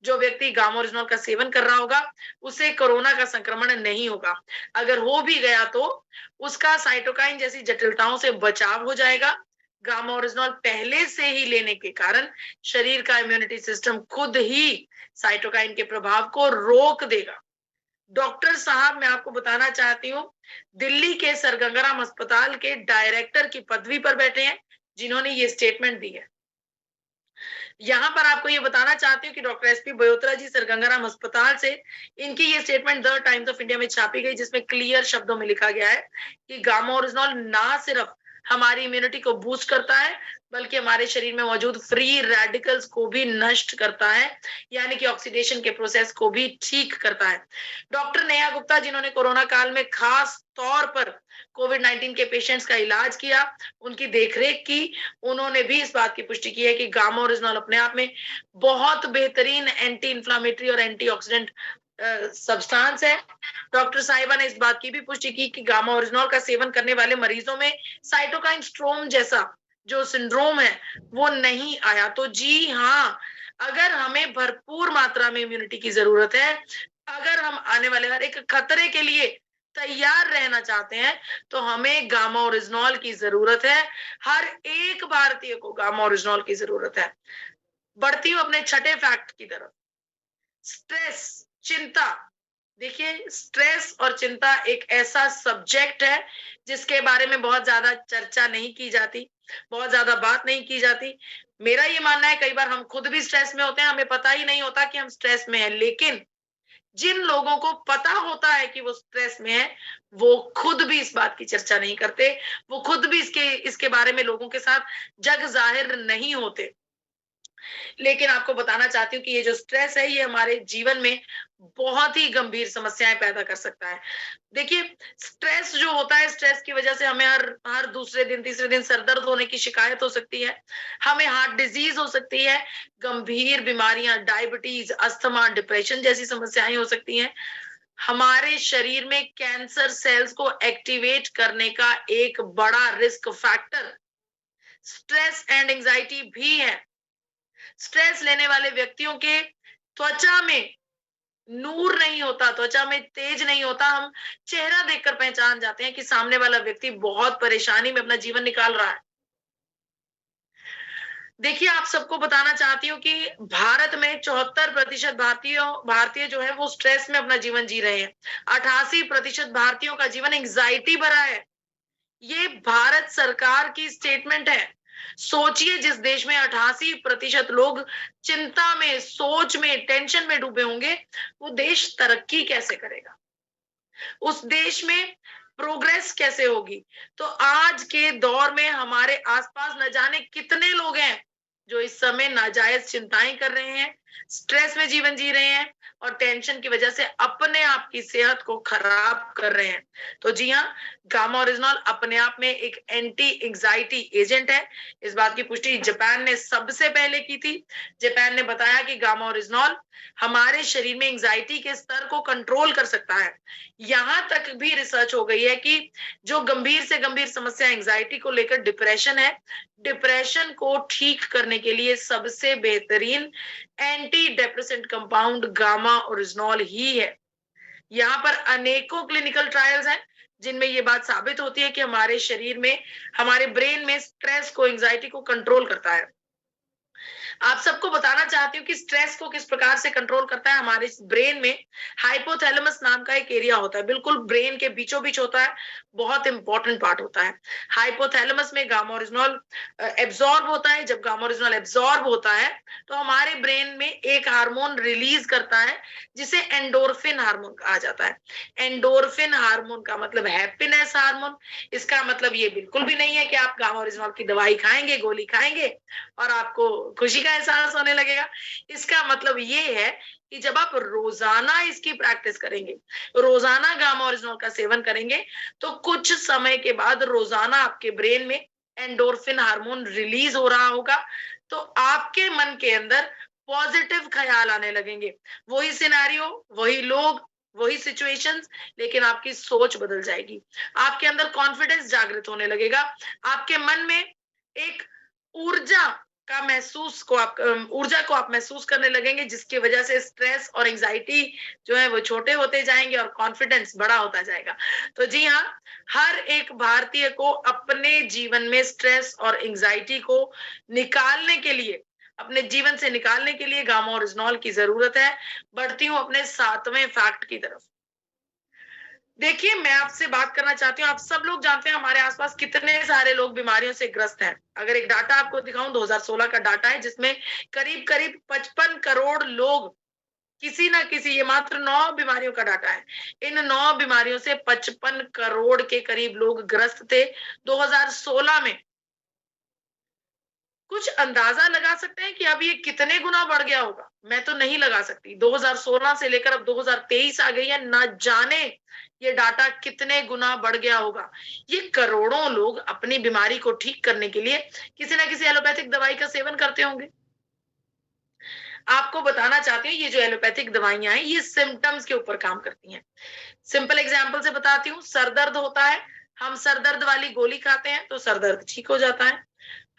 जो व्यक्ति गामा ओरिजिनॉल का सेवन कर रहा होगा उसे कोरोना का संक्रमण नहीं होगा। अगर हो भी गया तो उसका साइटोकाइन जैसी जटिलताओं से बचाव हो जाएगा। गामा ओरिजिनॉल पहले से ही लेने के कारण शरीर का इम्यूनिटी सिस्टम खुद ही साइटोकाइन के प्रभाव को रोक देगा। डॉक्टर साहब, मैं आपको बताना चाहती हूँ, दिल्ली के सर गंगाराम अस्पताल के डायरेक्टर की पदवी पर बैठे हैं, जिन्होंने ये स्टेटमेंट दी है। यहाँ पर आपको ये बताना चाहती हूँ कि डॉक्टर एसपी बयोत्रा जी सर गंगाराम अस्पताल से इनकी ये statement the times of India में छापी गई, जिसमें क्लियर शब्दों में लिखा गया है कि गामा ओरिजिनॉल ना सिर्फ हमारी इम्यूनिटी को बूस्ट करता है, बल्कि हमारे शरीर में मौजूद फ्री रेडिकल्स को भी नष्ट करता है, यानी कि ऑक्सीडेशन के प्रोसेस को भी ठीक करता है। डॉक्टर नेहा गुप्ता, जिन्होंने कोरोना काल में खास तौर पर कोविड-19 के पेशेंट्स का इलाज किया, उनकी देखरेख की, उन्होंने भी इस बात की पुष्टि की है कि गामा ओरिजिनॉल अपने आप में बहुत बेहतरीन एंटी इंफ्लामेटरी और एंटीऑक्सीडेंट सब्सटेंस है। डॉक्टर साहिबा ने इस बात की भी पुष्टि की कि गामा ओरिजिनॉल का सेवन करने वाले मरीजों में साइटोकाइन स्ट्रोम जैसा जो सिंड्रोम है वो नहीं आया। तो जी हाँ, अगर हमें भरपूर मात्रा में इम्यूनिटी की जरूरत है, अगर हम आने वाले हर एक खतरे के लिए तैयार रहना चाहते हैं, तो हमें गामा ओरिजिनॉल की जरूरत है। हर एक भारतीय को गामा ओरिजिनॉल की जरूरत है। बढ़ती हूं अपने छठे फैक्ट की तरफ। स्ट्रेस, चिंता। देखिए, स्ट्रेस और चिंता एक ऐसा सब्जेक्ट है जिसके बारे में बहुत ज्यादा चर्चा नहीं की जाती, बहुत ज्यादा बात नहीं की जाती। मेरा ये मानना है, कई बार हम खुद भी स्ट्रेस में होते हैं, हमें पता ही नहीं होता कि हम स्ट्रेस में हैं। लेकिन जिन लोगों को पता होता है कि वो स्ट्रेस में है, वो खुद भी इस बात की चर्चा नहीं करते, वो खुद भी इसके बारे में लोगों के साथ जग जाहिर नहीं होते। लेकिन आपको बताना चाहती हूँ कि ये जो स्ट्रेस है, ये हमारे जीवन में बहुत ही गंभीर समस्याएं पैदा कर सकता है। देखिए, स्ट्रेस जो होता है, स्ट्रेस की वजह से हमें हर हर दूसरे दिन, तीसरे दिन सर दर्द होने की शिकायत हो सकती है, हमें हार्ट डिजीज हो सकती है, गंभीर बीमारियां, डायबिटीज, अस्थमा, डिप्रेशन जैसी समस्याएं हो सकती हैं। हमारे शरीर में कैंसर सेल्स को एक्टिवेट करने का एक बड़ा risk factor stress and anxiety भी है। स्ट्रेस लेने वाले व्यक्तियों के त्वचा में नूर नहीं होता, त्वचा में तेज नहीं होता। हम चेहरा देखकर पहचान जाते हैं कि सामने वाला व्यक्ति बहुत परेशानी में अपना जीवन निकाल रहा है। देखिए, आप सबको बताना चाहती हूँ कि भारत में 74% भारतीय जो है वो स्ट्रेस में अपना जीवन जी रहे हैं। 88% भारतीयों का जीवन एंजाइटी भरा है। ये भारत सरकार की स्टेटमेंट है। सोचिए, जिस देश में 88% लोग चिंता में, सोच में, टेंशन में डूबे होंगे, वो देश तरक्की कैसे करेगा? उस देश में प्रोग्रेस कैसे होगी? तो आज के दौर में हमारे आसपास न जाने कितने लोग हैं जो इस समय नाजायज चिंताएं कर रहे हैं, स्ट्रेस में जीवन जी रहे हैं और टेंशन की वजह से अपने आप की सेहत को खराब कर रहे हैं। तो जी हाँ, गामा ओरिजिनॉल अपने आप में एक एंटी एंजाइटी एजेंट है। इस बात की पुष्टि जापान ने सबसे पहले की थी। जापान ने बताया कि गामा ओरिजिनॉल हमारे शरीर में एंजाइटी के स्तर को कंट्रोल कर सकता है। यहां तक भी रिसर्च हो गई है कि जो गंभीर से गंभीर समस्या एंजाइटी को लेकर डिप्रेशन है, डिप्रेशन को ठीक करने के लिए सबसे बेहतरीन antidepressant compound gamma oryzanol ही है। यहाँ पर अनेकों क्लिनिकल ट्रायल्स हैं जिनमें ये बात साबित होती है कि हमारे शरीर में, हमारे ब्रेन में स्ट्रेस को, एंजाइटी को कंट्रोल करता है। आप सबको बताना चाहती हूँ कि स्ट्रेस को किस प्रकार से कंट्रोल करता है। हमारे ब्रेन में हाइपोथैलेमस नाम का एक एरिया होता है, बिल्कुल ब्रेन के बीचों बीच होता है, बहुत इंपॉर्टेंट पार्ट होता है। हाइपोथैलेमस में गामा ओरिजिनॉल एब्जॉर्ब होता है। जब गामा ओरिजिनॉल एब्जॉर्ब होता है तो हमारे ब्रेन में एक हार्मोन रिलीज करता है जिसे एंडोर्फिन हार्मोन कहा जाता है। एंडोर्फिन हार्मोन का मतलब हैप्पीनेस हार्मोन। इसका मतलब ये बिल्कुल भी नहीं है कि आप गामा ओरिजिनॉल की दवाई खाएंगे, गोली खाएंगे और आपको खुशी का एहसास होने लगेगा। इसका मतलब ये है कि जब आप रोजाना इसकी प्रैक्टिस करेंगे, रोजाना गामा ओरिजिनॉल का सेवन करेंगे, तो कुछ समय के बाद रोजाना आपके ब्रेन में एंडोर्फिन हार्मोन रिलीज हो रहा होगा, तो आपके मन के अंदर पॉजिटिव ख्याल आने लगेंगे। वही सिनेरियो, वही लोग, वही सिचुएशंस, लेकिन आपकी सोच बदल जाएगी। आपके अंदर कॉन्फिडेंस जागृत होने लगेगा। आपके मन में एक ऊर्जा ऊर्जा को आप महसूस करने लगेंगे, जिसकी वजह से स्ट्रेस और एंजाइटी जो है वो छोटे होते जाएंगे और कॉन्फिडेंस बड़ा होता जाएगा। तो जी हाँ, हर एक भारतीय को अपने जीवन में स्ट्रेस और एंजाइटी को निकालने के लिए, अपने जीवन से निकालने के लिए गामा ओरिजिनॉल की जरूरत है। बढ़ती हूँ अपने 7वें फैक्ट की तरफ। देखिए, मैं आपसे बात करना चाहती हूँ, आप सब लोग जानते हैं हमारे आसपास कितने सारे लोग बीमारियों से ग्रस्त हैं। अगर एक डाटा आपको दिखाऊं, 2016 का डाटा है, जिसमें करीब करीब 55 करोड़ लोग किसी ना किसी, ये मात्र 9 बीमारियों का डाटा है, इन 9 बीमारियों से 55 करोड़ के करीब लोग ग्रस्त थे 2016 में। कुछ अंदाजा लगा सकते हैं कि अब ये कितने गुना बढ़ गया होगा? मैं तो नहीं लगा सकती। 2016 से लेकर अब 2023 आ गई है, ना जाने ये डाटा कितने गुना बढ़ गया होगा। ये करोड़ों लोग अपनी बीमारी को ठीक करने के लिए किसी ना किसी एलोपैथिक दवाई का सेवन करते होंगे। आपको बताना चाहती हूँ, ये जो एलोपैथिक दवाइयां हैं, ये सिम्पटम्स के ऊपर काम करती हैं। सिंपल एग्जांपल से बताती हूँ, सर दर्द होता है, हम सर दर्द वाली गोली खाते हैं तो सर दर्द ठीक हो जाता है।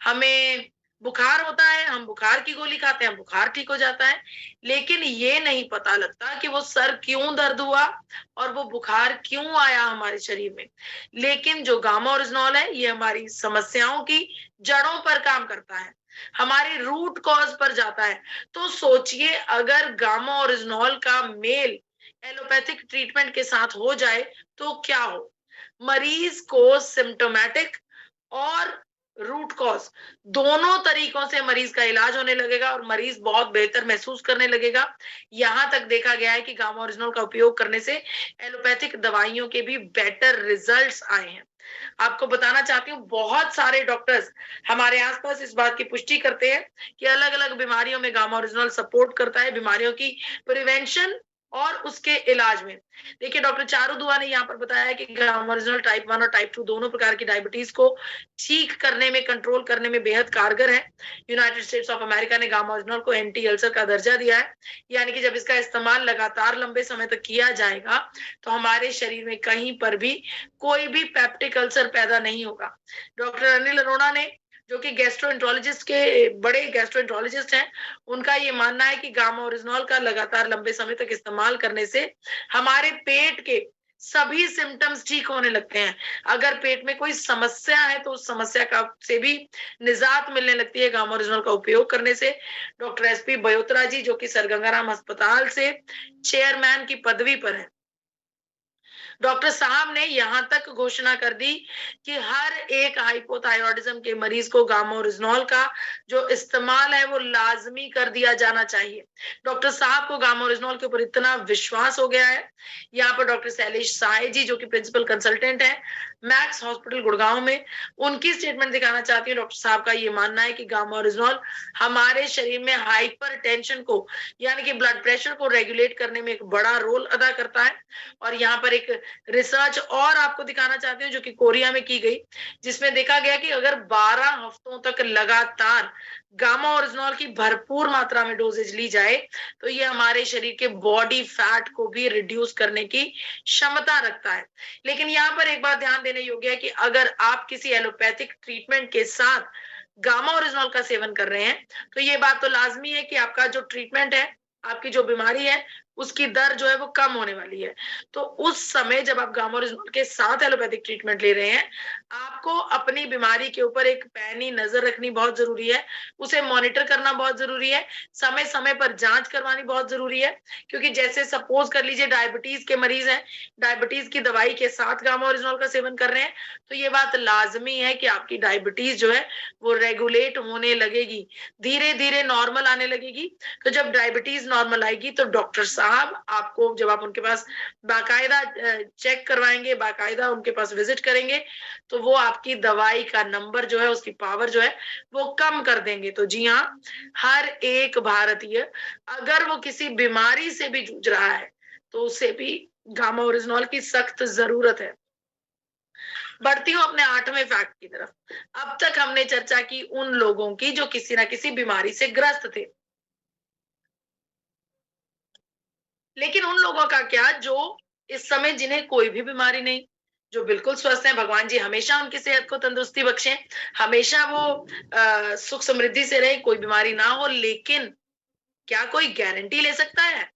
हमें बुखार होता है, हम बुखार की गोली खाते हैं, बुखार ठीक हो जाता है। लेकिन ये नहीं पता लगता कि वो सर क्यों दर्द हुआ और वो बुखार क्यों आया हमारे शरीर में। लेकिन जो गामा ओरिजिनॉल है, ये हमारी समस्याओं की जड़ों पर काम करता है, हमारे रूट कॉज पर जाता है। तो सोचिए, अगर गामा ओरिजिनॉल का मेल एलोपैथिक ट्रीटमेंट के साथ हो जाए तो क्या हो? मरीज को सिम्टोमेटिक और रूट कॉज दोनों तरीकों से मरीज का इलाज होने लगेगा और मरीज बहुत बेहतर महसूस करने लगेगा। यहां तक देखा गया है कि गामा ओरिजिनल का उपयोग करने से एलोपैथिक दवाइयों के भी बेटर रिजल्ट्स आए हैं। आपको बताना चाहती हूँ, बहुत सारे डॉक्टर्स हमारे आसपास इस बात की पुष्टि करते हैं कि अलग अलग बीमारियों में गामा ओरिजिनल सपोर्ट करता है, बीमारियों की प्रिवेंशन और उसके इलाज में। देखिए, डॉक्टर चारू दुआ ने यहाँ पर बताया है कि गामा ओरिजिनल टाइप 1 और टाइप 2 दोनों प्रकार की डायबिटीज को ठीक करने में, कंट्रोल करने में बेहद कारगर है। यूनाइटेड स्टेट्स ऑफ अमेरिका ने गामा ओरिजिनल को एंटी अल्सर का दर्जा दिया है, यानी कि जब इसका इस्तेमाल लगातार लंबे समय तक किया जाएगा तो हमारे शरीर में कहीं पर भी कोई भी पेप्टिक अल्सर पैदा नहीं होगा। डॉक्टर अनिल अरोड़ा ने, जो कि गैस्ट्रोएंट्रोलॉजिस्ट के बड़े गैस्ट्रोएंट्रोलॉजिस्ट हैं, उनका ये मानना है कि गामा ओरिजिनॉल का लगातार लंबे समय तक इस्तेमाल करने से हमारे पेट के सभी सिम्टम्स ठीक होने लगते हैं। अगर पेट में कोई समस्या है तो उस समस्या का से भी निजात मिलने लगती है गामा ओरिजिनल का उपयोग करने से। डॉक्टर एसपी बयोत्रा जी, जो कि सर गंगाराम अस्पताल से चेयरमैन की पदवी पर है, डॉक्टर साहब ने यहां तक घोषणा कर दी कि हर एक हाइपोथायरॉयडिज्म के मरीज को गामा ओरिजिनॉल का जो इस्तेमाल है वो लाजमी कर दिया जाना चाहिए। डॉक्टर साहब को गामा ओरिजिनॉल के ऊपर इतना विश्वास हो गया है। यहाँ पर डॉक्टर शैलेश साय जी, जो कि प्रिंसिपल कंसल्टेंट है मैक्स हॉस्पिटल गुड़गांव में, उनकी स्टेटमेंट दिखाना चाहती हूँ। डॉक्टर साहब का ये मानना है कि गामा ओरिजिनॉल हमारे शरीर में हाइपर टेंशन को, यानी कि ब्लड प्रेशर को रेगुलेट करने में एक बड़ा रोल अदा करता है। और यहाँ पर एक रिसर्च और आपको दिखाना चाहती हूँ, जो कि कोरिया में की गई, जिसमें देखा गया कि अगर 12 हफ्तों तक लगातार गामा ओरिजिनॉल की भरपूर मात्रा में डोजेज ली जाए तो ये हमारे शरीर के बॉडी फैट को भी रिड्यूस करने की क्षमता रखता है। लेकिन यहाँ पर एक बात ध्यान देने योग्य है कि अगर आप किसी एलोपैथिक ट्रीटमेंट के साथ गामा ओरिजिनॉल का सेवन कर रहे हैं तो ये बात तो लाजमी है कि आपका जो ट्रीटमेंट है, आपकी जो बीमारी है, उसकी दर जो है वो कम होने वाली है। तो उस समय जब आप गामा ओरिजिनल के साथ एलोपैथिक ट्रीटमेंट ले रहे हैं, आपको अपनी बीमारी के ऊपर एक पैनी नजर रखनी बहुत जरूरी है, उसे मॉनिटर करना बहुत जरूरी है, समय समय पर जांच करवानी बहुत जरूरी है। क्योंकि जैसे सपोज कर लीजिए डायबिटीज के मरीज हैं, डायबिटीज की दवाई के साथ गामा ओरिजिनल का सेवन कर रहे हैं, तो ये बात लाजमी है कि आपकी डायबिटीज जो है वो रेगुलेट होने लगेगी, धीरे धीरे नॉर्मल आने लगेगी। तो जब डायबिटीज नॉर्मल आएगी तो डॉक्टर साहब आपको, जब आप उनके पास बाकायदा चेक करवाएंगे, बाकायदा उनके पास विजिट करेंगे, तो वो आपकी दवाई का नंबर जो है, उसकी पावर जो है वो कम कर देंगे। तो जी हाँ, हर एक भारतीय अगर वो किसी बीमारी से भी जूझ रहा है तो उसे भी गामा ओरिजिनॉल की सख्त जरूरत है। बढ़ती हूँ अपने 8वें फैक्ट की तरफ। अब तक हमने चर्चा की उन लोगों की जो किसी ना किसी बीमारी से ग्रस्त थे, लेकिन उन लोगों का क्या जो इस समय जिन्हें कोई भी बीमारी नहीं, जो बिल्कुल स्वस्थ हैं, भगवान जी हमेशा उनकी सेहत को तंदुरुस्ती बख्शें, हमेशा वो सुख समृद्धि से रहे, कोई बीमारी ना हो। लेकिन क्या कोई गारंटी ले सकता है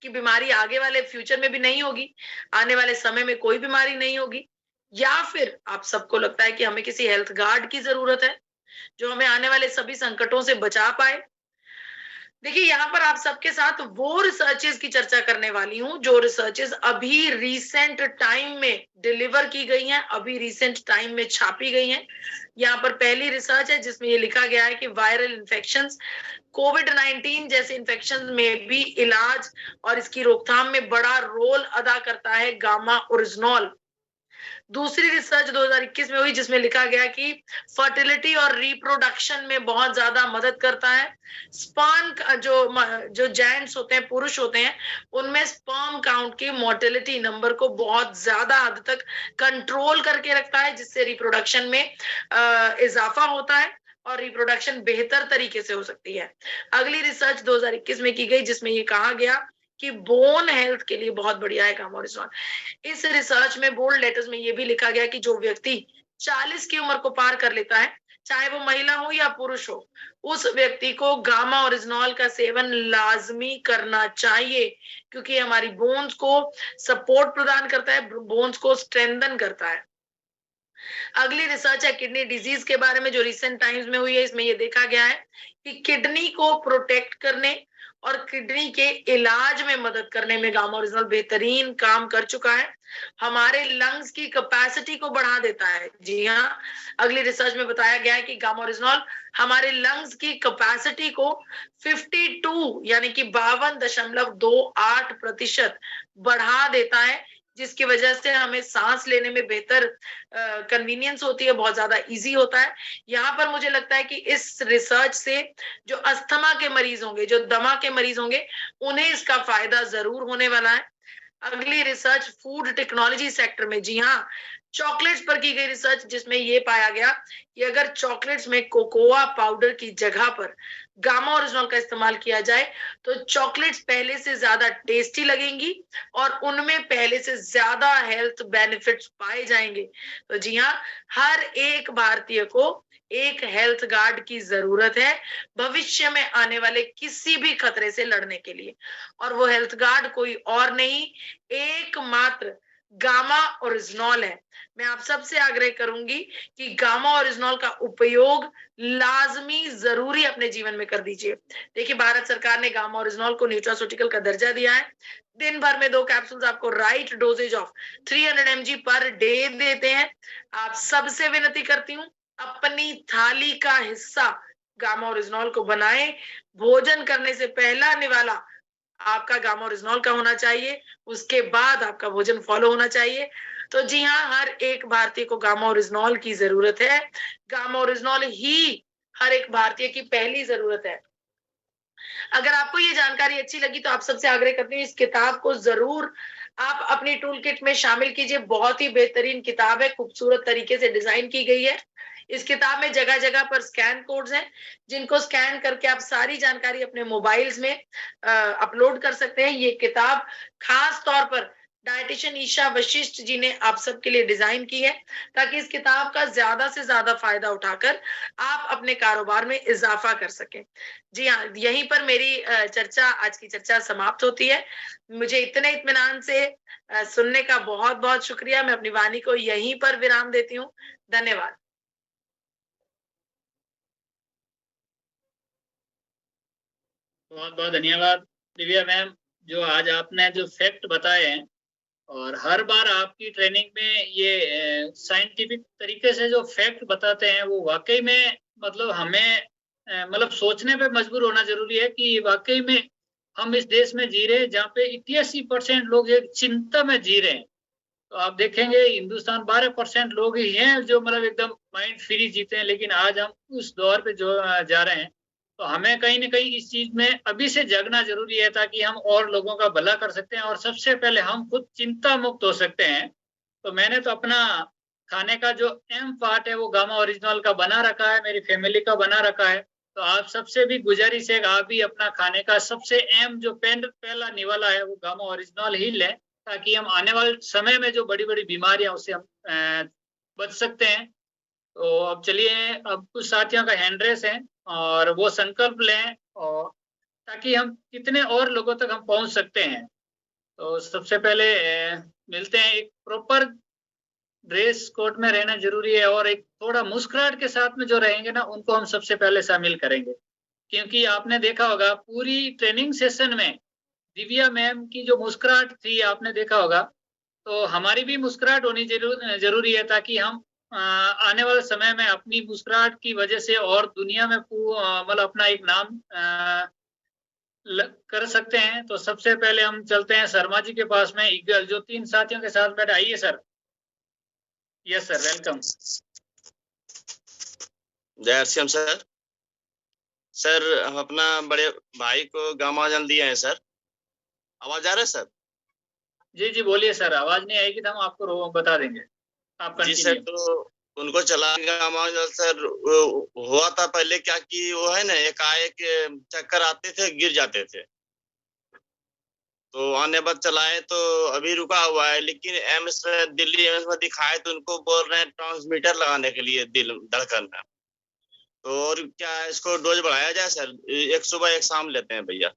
कि बीमारी आगे वाले फ्यूचर में भी नहीं होगी, आने वाले समय में कोई बीमारी नहीं होगी? या फिर आप सबको लगता है कि हमें किसी हेल्थ गार्ड की जरूरत है जो हमें आने वाले सभी संकटों से बचा पाए? देखिए, यहाँ पर आप सबके साथ वो रिसर्चेस की चर्चा करने वाली हूँ जो रिसर्चेस अभी रिसेंट टाइम में डिलीवर की गई हैं, अभी रिसेंट टाइम में छापी गई हैं। यहाँ पर पहली रिसर्च है जिसमें ये लिखा गया है कि वायरल इन्फेक्शंस, कोविड-19 जैसे इन्फेक्शन में भी इलाज और इसकी रोकथाम में बड़ा रोल अदा करता है गामा ओरिजिनॉल। दूसरी रिसर्च 2021 में हुई जिसमें लिखा गया कि फर्टिलिटी और रिप्रोडक्शन में बहुत ज्यादा मदद करता है। स्पर्म जो जेंट्स होते हैं, पुरुष होते हैं, उनमें स्पर्म काउंट की मोर्टेलिटी नंबर को बहुत ज्यादा हद तक कंट्रोल करके रखता है, जिससे रिप्रोडक्शन में इजाफा होता है और रिप्रोडक्शन बेहतर तरीके से हो सकती है। अगली रिसर्च 2021 में की गई जिसमें ये कहा गया कि बोन हेल्थ के लिए बहुत बढ़िया है गामा ओरिजिनॉल। इस रिसर्च में बोल्ड लेटर्स में यह भी लिखा गया कि जो व्यक्ति 40 की उम्र को पार कर लेता है, चाहे वो महिला हो या पुरुष हो, उस व्यक्ति को गामा ओरिजिनॉल का सेवन लाजमी करना चाहिए, क्योंकि हमारी बोन्स को सपोर्ट प्रदान करता है, बोन्स को स्ट्रेंथन करता है। अगली रिसर्च है किडनी डिजीज के बारे में जो रिसेंट टाइम्स में हुई है। इसमें यह देखा गया है कि किडनी को प्रोटेक्ट करने और किडनी के इलाज में मदद करने में गामा ओरिजिनल बेहतरीन काम कर चुका है। हमारे लंग्स की कैपेसिटी को बढ़ा देता है। जी हाँ, अगली रिसर्च में बताया गया है कि गामा ओरिजिनल हमारे लंग्स की कैपेसिटी को 52 यानी कि 52.28% बढ़ा देता है, जिसकी वजह से हमें सांस लेने में बेहतर कन्वीनियंस होती है, बहुत ज्यादा इजी होता है। यहाँ पर मुझे लगता है कि इस रिसर्च से जो अस्थमा के मरीज होंगे, जो दमा के मरीज होंगे, उन्हें इसका फायदा जरूर होने वाला है। अगली रिसर्च फूड टेक्नोलॉजी सेक्टर में, जी हाँ, चॉकलेट्स पर की गई रिसर्च जिसमें यह पाया गया कि अगर चॉकलेट्स में कोकोआ पाउडर की जगह पर गामा ओरिजिनल का इस्तेमाल किया जाए तो चॉकलेट्स पहले से ज्यादा टेस्टी लगेंगी और उनमें पहले से ज्यादा हेल्थ बेनिफिट्स पाए जाएंगे। तो जी हाँ, हर एक भारतीय को एक हेल्थ गार्ड की जरूरत है भविष्य में आने वाले किसी भी खतरे से लड़ने के लिए, और वो हेल्थ गार्ड कोई और नहीं, एकमात्र गामा ओरिजिनॉल है। मैं आप सबसे आग्रह करूंगी कि गामा ओरिजिनॉल का उपयोग लाजमी जरूरी अपने जीवन में कर दीजिए। देखिए, भारत सरकार ने गामा ओरिजिनॉल को न्यूट्रास्यूटिकल का दर्जा दिया है। दिन भर में 2 कैप्सूल्स आपको right dosages of 300 mg per day देते हैं। आप सबसे विनती करती हूँ, अपनी थाली का हिस्सा गामा ओरिजिनॉल को बनाएं। भोजन करने से पहला निवाला आपका गामा ओरिजिनॉल का होना चाहिए, उसके बाद आपका भोजन फॉलो होना चाहिए। तो जी हाँ, हर एक भारतीय को गामा ओरिजिनॉल की जरूरत है। गामा ओरिजिनॉल ही हर एक भारतीय की पहली जरूरत है। अगर आपको ये जानकारी अच्छी लगी तो आप सबसे आग्रह करती हूँ, इस किताब को जरूर आप अपनी टूल किट में शामिल कीजिए। बहुत ही बेहतरीन किताब है, खूबसूरत तरीके से डिजाइन की गई है। इस किताब में जगह जगह पर स्कैन कोड्स हैं, जिनको स्कैन करके आप सारी जानकारी अपने मोबाइल्स में अपलोड कर सकते हैं। ये किताब खास तौर पर डायटिशियन ईशा वशिष्ठ जी ने आप सबके लिए डिजाइन की है, ताकि इस किताब का ज्यादा से ज्यादा फायदा उठाकर आप अपने कारोबार में इजाफा कर सकें। जी हाँ, यहीं पर मेरी चर्चा, आज की चर्चा समाप्त होती है। मुझे इतने इत्मीनान से सुनने का बहुत बहुत शुक्रिया। मैं अपनी वाणी को यहीं पर विराम देती हूँ। धन्यवाद। बहुत बहुत धन्यवाद दिव्या मैम, जो आज आपने जो फैक्ट बताए हैं, और हर बार आपकी ट्रेनिंग में ये साइंटिफिक तरीके से जो फैक्ट बताते हैं वो वाकई में मतलब हमें मतलब सोचने पे मजबूर होना जरूरी है कि वाकई में हम इस देश में जी रहे हैं जहाँ पे 81% लोग एक चिंता में जी रहे हैं। तो आप देखेंगे हिंदुस्तान 12% लोग ही हैं जो मतलब एकदम माइंड फ्री जीते हैं, लेकिन आज हम उस दौर पे जो जा रहे हैं, तो हमें कहीं ना कहीं इस चीज में अभी से जगना जरूरी है ताकि हम और लोगों का भला कर सकते हैं और सबसे पहले हम खुद चिंता मुक्त हो सकते हैं। तो मैंने तो अपना खाने का जो एम पार्ट है वो गामा ओरिजिनल का बना रखा है, मेरी फैमिली का बना रखा है। तो आप सबसे भी गुजारिश है, आप भी अपना खाने का सबसे एम जो पहला निवाला है वो गामा ओरिजिनल ही लें, ताकि हम आने वाले समय में जो बड़ी बड़ी बीमारियां उससे हम बच सकते हैं। तो अब चलिए, अब कुछ साथियों का हैंड रेस है और वो संकल्प लें और ताकि हम कितने और लोगों तक हम पहुंच सकते हैं। तो सबसे पहले मिलते हैं, एक प्रॉपर ड्रेस कोड में रहना जरूरी है और एक थोड़ा मुस्कुराहट के साथ में जो रहेंगे ना उनको हम सबसे पहले शामिल करेंगे। क्योंकि आपने देखा होगा पूरी ट्रेनिंग सेशन में दिव्या मैम की जो मुस्कुराहट थी आपने देखा होगा, तो हमारी भी मुस्कुराहट होनी जरूरी है, ताकि हम आने वाले समय में अपनी मुस्कुराहट की वजह से और दुनिया में मतलब अपना एक नाम कर सकते हैं। तो सबसे पहले हम चलते हैं शर्मा जी के पास में, इक्वल जो 3 साथियों के साथ बैठे। आइए सर। Yes sir, welcome. जय श्याम सर। सर हम अपना बड़े भाई को गामा जल दिए हैं सर। आवाज आ रहा है सर? जी जी बोलिए सर, आवाज नहीं आएगी तो हम आपको बता देंगे, आप जी सर। कंटिन्यू। तो उनको चला गामा जल सर। हुआ था पहले क्या कि वो है ना एकाएक चक्कर आते थे, गिर जाते थे। तो आने बाद चलाए तो अभी रुका हुआ है, लेकिन एम्स में, दिल्ली एम्स में दिखाए तो उनको बोल रहे हैं ट्रांसमीटर लगाने के लिए दिल धड़कन में। तो और क्या इसको डोज बढ़ाया जाए सर? एक सुबह एक शाम लेते हैं भैया।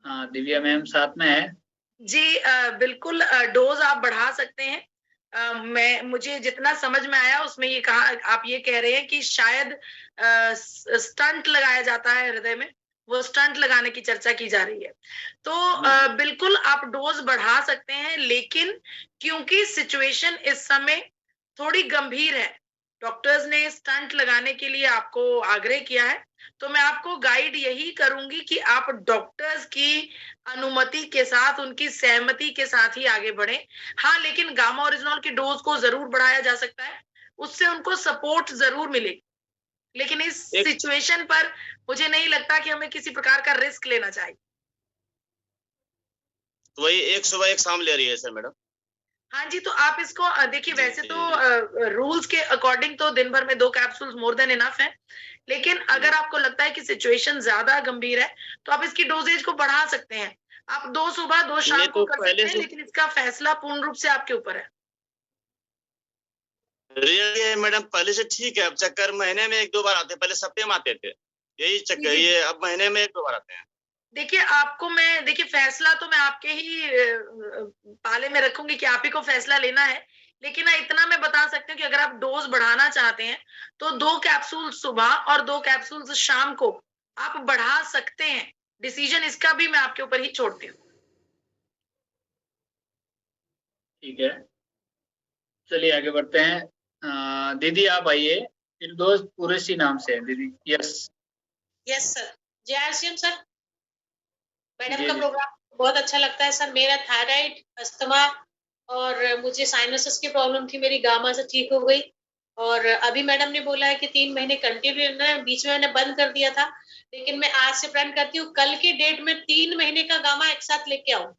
हाँ, दिव्या मैम साथ में है जी। बिल्कुल डोज आप बढ़ा सकते हैं। मुझे जितना समझ में आया उसमें ये कहा, आप ये कह रहे हैं कि शायद स्टंट लगाया जाता है हृदय में, वो स्टंट लगाने की चर्चा की जा रही है। तो बिल्कुल आप डोज बढ़ा सकते हैं, लेकिन क्योंकि सिचुएशन इस समय थोड़ी गंभीर है, डॉक्टर्स ने स्टंट लगाने के लिए आपको आग्रह किया है, तो मैं आपको गाइड यही करूंगी कि आप डॉक्टर्स की अनुमति के साथ, उनकी सहमति के साथ ही आगे बढ़ें। हाँ, लेकिन गामा ओरिजिनल की डोज को जरूर बढ़ाया जा सकता है, उससे उनको सपोर्ट जरूर मिलेगी। लेकिन इस सिचुएशन पर मुझे नहीं लगता कि हमें किसी प्रकार का रिस्क लेना चाहिए। तो वही एक सुबह एक शाम ले रही है सर मैडम? हाँ जी, तो आप इसको देखिए, वैसे तो रूल्स के अकॉर्डिंग तो दिन भर में 2 कैप्सूल्स मोर देन इनफ है, लेकिन अगर आपको लगता है कि सिचुएशन ज्यादा गंभीर है तो आप इसकी डोजेज को बढ़ा सकते हैं। आप 2 सुबह 2 शाम को कर सकते हैं, लेकिन इसका फैसला पूर्ण रूप से आपके ऊपर है। रियली मैडम पहले से ठीक है, अब चक्कर महीने में 1-2 बार आते, पहले सप्ताह में आते थे, यही चक्कर, ये अब महीने में 1-2 बार आते हैं। देखिए आपको मैं, देखिए फैसला तो मैं आपके ही पाले में रखूंगी कि आप ही को फैसला लेना है, लेकिन इतना मैं बता सकती हूँ कि अगर आप डोज बढ़ाना चाहते हैं तो 2 कैप्सूल सुबह और 2 कैप्सूल शाम को आप बढ़ा सकते हैं। डिसीजन इसका भी मैं आपके ऊपर ही छोड़ती हूँ। ठीक है, चलिए आगे बढ़ते हैं। दीदी आप आइए, फिरदौस कुरैशी नाम से है दीदी। Yes yes sir. जय आरसीएम सर। मैडम का प्रोग्राम बहुत अच्छा लगता है सर। मेरा थायराइड, अस्थमा और मुझे साइनसिस की प्रॉब्लम थी, मेरी गामा से ठीक हो गई। और अभी मैडम ने बोला है कि 3 महीने कंटिन्यू लेना है, बीच में मैंने बंद कर दिया था, लेकिन मैं आज से प्रण करती हूँ कल के डेट में 3 महीने का गामा एक साथ लेके आऊं,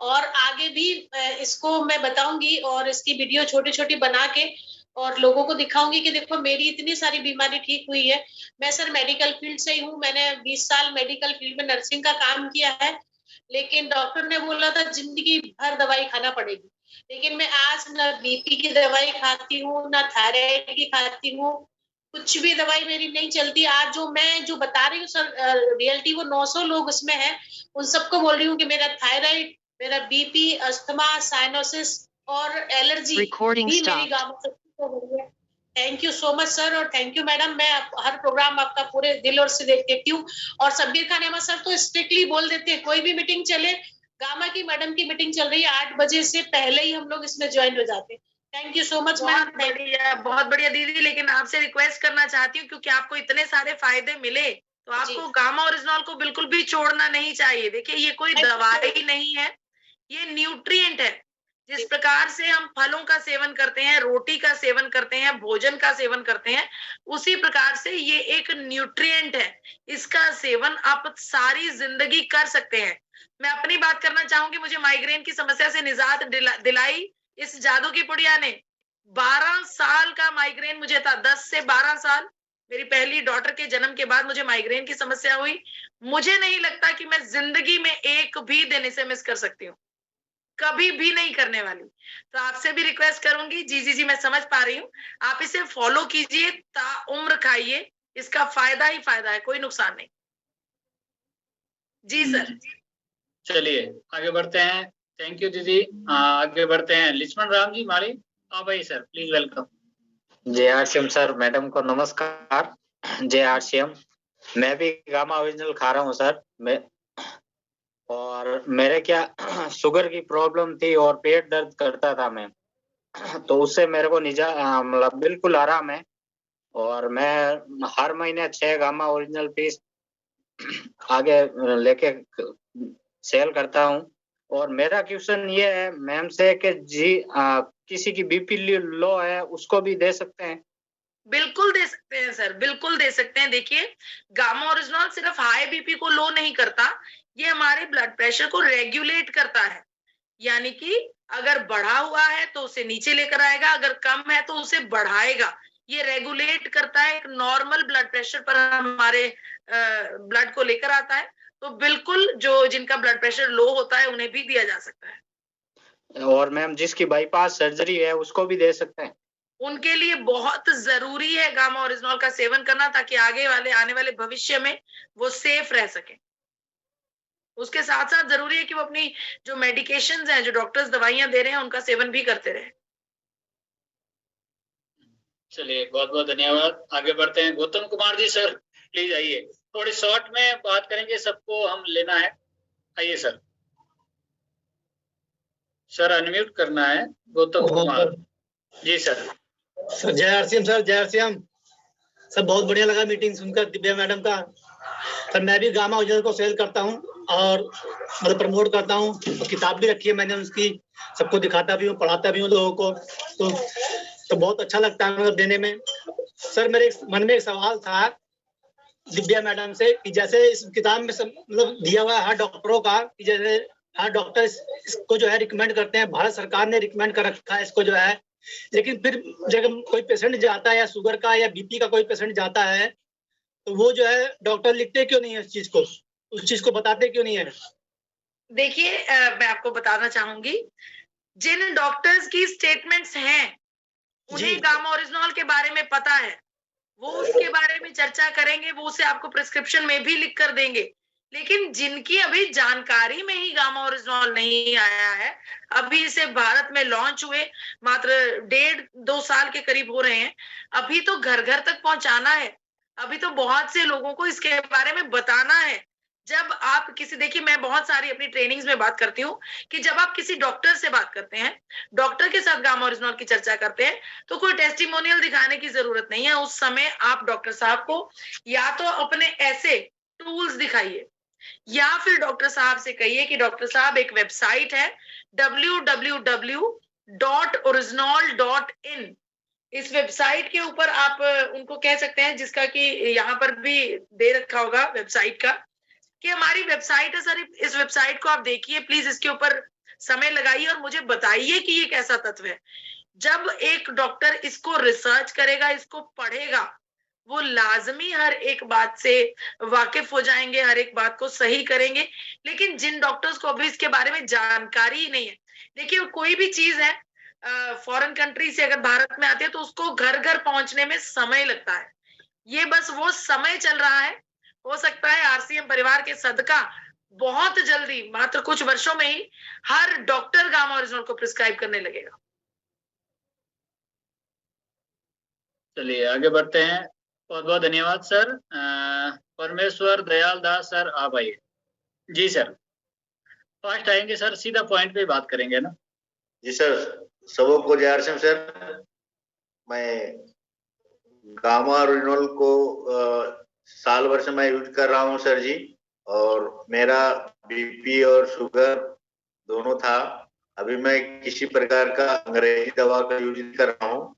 और आगे भी इसको मैं बताऊंगी और इसकी वीडियो छोटी छोटी बना के और लोगों को दिखाऊंगी कि देखो मेरी इतनी सारी बीमारी ठीक हुई है। मैं सर मेडिकल फील्ड से ही हूँ, मैंने 20 साल मेडिकल फील्ड में नर्सिंग का काम किया है, लेकिन डॉक्टर ने बोला था जिंदगी भर दवाई खाना पड़ेगी, लेकिन मैं आज ना बीपी की दवाई खाती हूँ, ना थायराइड की खाती हूँ, कुछ भी दवाई मेरी नहीं चलती। आज जो मैं जो बता रही हूँ सर रियलिटी, वो 900 लोग उसमें है, उन सबको बोल रही हूँ कि मेरा थायराइड, मेरा बीपी, अस्थमा, साइनोसिस और एलर्जी भी मेरी गामा से हो गई है। Thank you so much sir, और थैंक यू मैडम। मैं हर प्रोग्राम आपका पूरे दिल और से देखती हूँ, और सब्बीर खान अहमद सर तो स्ट्रिक्टली बोल देते हैं कोई भी मीटिंग चले, गामा की मैडम की मीटिंग चल रही है 8 बजे से पहले ही हम लोग इसमें ज्वाइन हो जाते हैं। Thank you so much ma'am. बहुत बढ़िया दीदी, लेकिन आपसे रिक्वेस्ट करना चाहती हूँ, क्योंकि आपको इतने सारे फायदे मिले तो आपको गामा ओरिजिनल को बिल्कुल भी छोड़ना नहीं चाहिए। देखिए ये कोई दवाई नहीं है, ये न्यूट्रिएंट है। जिस प्रकार से हम फलों का सेवन करते हैं, रोटी का सेवन करते हैं, भोजन का सेवन करते हैं, उसी प्रकार से ये एक न्यूट्रिएंट है। इसका सेवन आप सारी जिंदगी कर सकते हैं। मैं अपनी बात करना चाहूंगी, मुझे माइग्रेन की समस्या से निजात दिलाई इस जादू की पुड़िया ने। 12 साल का माइग्रेन मुझे था, 10 से 12 साल। मेरी पहली डॉटर के जन्म के बाद मुझे माइग्रेन की समस्या हुई। मुझे नहीं लगता कि मैं जिंदगी में एक भी दिन इसे मिस कर सकती हूँ, कभी भी नहीं करने वाली। तो आपसे भी रिक्वेस्ट करूंगी, जी मैं समझ पा रही हूँ, आप इसे फॉलो कीजिए, ताउम्र खाइए, इसका फायदा ही फायदा है, कोई नुकसान नहीं। जी सर। चलिए आगे बढ़ते हैं। थैंक यू दीदी। आगे बढ़ते हैं लक्ष्मण राम जी माली। हाँ भाई सर, प्लीज वेलकम। जय आरसीएम सर, मैडम को नमस्कार। JRCM। मैं भी गामा ओरिजिनल खा रहा हूँ सर। और मेरे क्या शुगर की प्रॉब्लम थी और पेट दर्द करता था मैं, तो उससे मेरे को मतलब बिल्कुल आराम है। और मैं हर महीने 6 गामा ओरिजिनल पीस आगे लेके सेल करता हूँ। और मेरा क्वेश्चन ये है मैम से कि किसी की बीपी लो है उसको भी दे सकते हैं? बिल्कुल दे सकते हैं सर, बिल्कुल दे सकते हैं। देखिए, गामा ओरिजिनल सिर्फ हाई बीपी को लो नहीं करता, ये हमारे ब्लड प्रेशर को रेगुलेट करता है। यानी कि अगर बढ़ा हुआ है तो उसे नीचे लेकर आएगा, अगर कम है तो उसे बढ़ाएगा। ये रेगुलेट करता है, एक नॉर्मल ब्लड प्रेशर पर हमारे ब्लड को लेकर आता है। तो बिल्कुल जो जिनका ब्लड प्रेशर लो होता है उन्हें भी दिया जा सकता है। और मैम जिसकी बाईपास सर्जरी है उसको भी दे सकते हैं? उनके लिए बहुत जरूरी है गामा ओरिजिनल का सेवन करना, ताकि आने वाले भविष्य में वो सेफ रह सके। उसके साथ साथ जरूरी है कि वो अपनी जो मेडिकेशंस हैं, जो डॉक्टर्स दवाइयां दे रहे हैं, उनका सेवन भी करते रहे। चलिए, बहुत बहुत धन्यवाद। आगे बढ़ते हैं। गौतम कुमार जी सर, प्लीज आइए। थोड़ी शॉर्ट में बात करेंगे, सबको हम लेना है। आइए सर। सर अनम्यूट करना है। गौतम कुमार जी सर। सर जय आरसीएम सर, जय आरसीएम सर। बहुत बढ़िया लगा मीटिंग सुनकर दिव्या मैडम का। सर मैं भी गामा ओरिजिनल को सेल करता हूँ और मतलब प्रमोट करता हूँ। तो किताब भी रखी है मैंने उसकी, सबको दिखाता भी हूँ, पढ़ाता भी हूँ लोगों को। तो बहुत अच्छा लगता है मतलब देने में। सर मेरे मन में एक सवाल था दिव्या मैडम से कि जैसे इस किताब में मतलब दिया हुआ है हर डॉक्टरों का, कि जैसे हर डॉक्टर इसको जो है रिकमेंड करते हैं, भारत सरकार ने रिकमेंड कर रखा है इसको जो है। लेकिन फिर जब कोई पेशेंट जाता है या शुगर का या बीपी का कोई पेशेंट जाता है, तो वो जो है डॉक्टर लिखते क्यों नहीं है उस चीज को बताते क्यों नहीं है? देखिए, मैं आपको बताना चाहूंगी, जिन डॉक्टर्स की स्टेटमेंट्स हैं उन्हें गामा ओरिजिनल के बारे में पता है, वो उसके बारे में चर्चा करेंगे, वो उसे आपको प्रिस्क्रिप्शन में भी लिख कर देंगे। लेकिन जिनकी अभी जानकारी में ही गामा ओरिजिनल नहीं आया है, अभी इसे भारत में लॉन्च हुए मात्र 1.5-2 साल के करीब हो रहे हैं, अभी तो घर घर तक पहुंचाना है, अभी तो बहुत से लोगों को इसके बारे में बताना है। जब आप देखिए, मैं बहुत सारी अपनी ट्रेनिंग्स में बात करती हूँ कि जब आप किसी डॉक्टर से बात करते हैं, डॉक्टर के साथ गामा ओरिजिनल की चर्चा करते हैं, तो कोई टेस्टिमोनियल दिखाने की जरूरत नहीं है। उस समय आप डॉक्टर साहब को या तो अपने ऐसे टूल्स दिखाइए, या फिर डॉक्टर साहब से कहिए कि डॉक्टर साहब, एक वेबसाइट है www.original.in, इस वेबसाइट के ऊपर आप उनको कह सकते हैं, जिसका कि यहाँ पर भी दे रखा होगा वेबसाइट का, कि हमारी वेबसाइट है सर, इस वेबसाइट को आप देखिए प्लीज, इसके ऊपर समय लगाइए और मुझे बताइए कि ये कैसा तत्व है। जब एक डॉक्टर इसको रिसर्च करेगा, इसको पढ़ेगा, वो लाजमी हर एक बात से वाकिफ हो जाएंगे, हर एक बात को सही करेंगे। लेकिन जिन डॉक्टर्स को अभी इसके बारे में जानकारी ही नहीं है, देखिए कोई भी चीज है फॉरेन कंट्री से अगर भारत में आती है तो उसको घर घर पहुंचने में समय लगता है। ये बस वो समय चल रहा है। हो सकता है आरसीएम परिवार के सदका बहुत जल्दी, मात्र कुछ वर्षों में ही, हर डॉक्टर गामा ओरिजिनल को प्रिस्क्राइब करने लगेगा। चलिए आगे बढ़ते हैं। बहुत बहुत धन्यवाद सर। परमेश्वर दयाल दास सर, आप आइए। जी सर, फास्ट आएंगे सर, सीधा पॉइंट पे बात करेंगे ना। जी सर, सबको जय आरसीएम सर। मैं गामा ओरिजिनल को साल भर से मैं यूज कर रहा हूँ सर जी, और मेरा बीपी और शुगर दोनों था। अभी मैं किसी प्रकार का अंग्रेजी दवा का यूज कर रहा हूँ,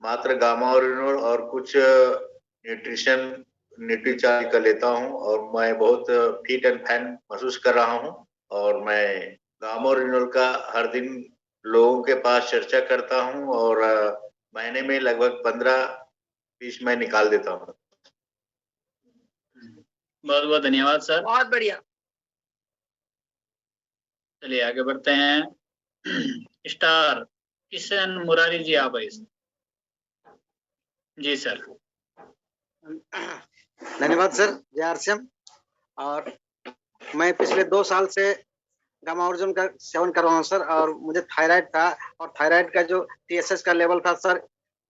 मात्र गामा ओरिजिनल और कुछ न्यूट्रीचार्ज कर लेता हूँ, और मैं बहुत फिट एंड फाइन महसूस कर रहा हूँ। और मैं गामा ओरिजिनल का हर दिन लोगों के पास चर्चा करता हूँ, और महीने में लगभग 15-20 मैं निकाल देता हूँ। बहुत बहुत धन्यवाद सर। बहुत बढ़िया। चलिए आगे बढ़ते हैं। स्टार किशन मुरारी जी, आप आइए। जी सर। धन्यवाद सर, जय आरसीएम। और मैं पिछले 2 साल से गामा ओरिजिनल का सेवन कर रहा हूँ सर, और मुझे थायराइड था, और थायराइड का जो TSH का लेवल था सर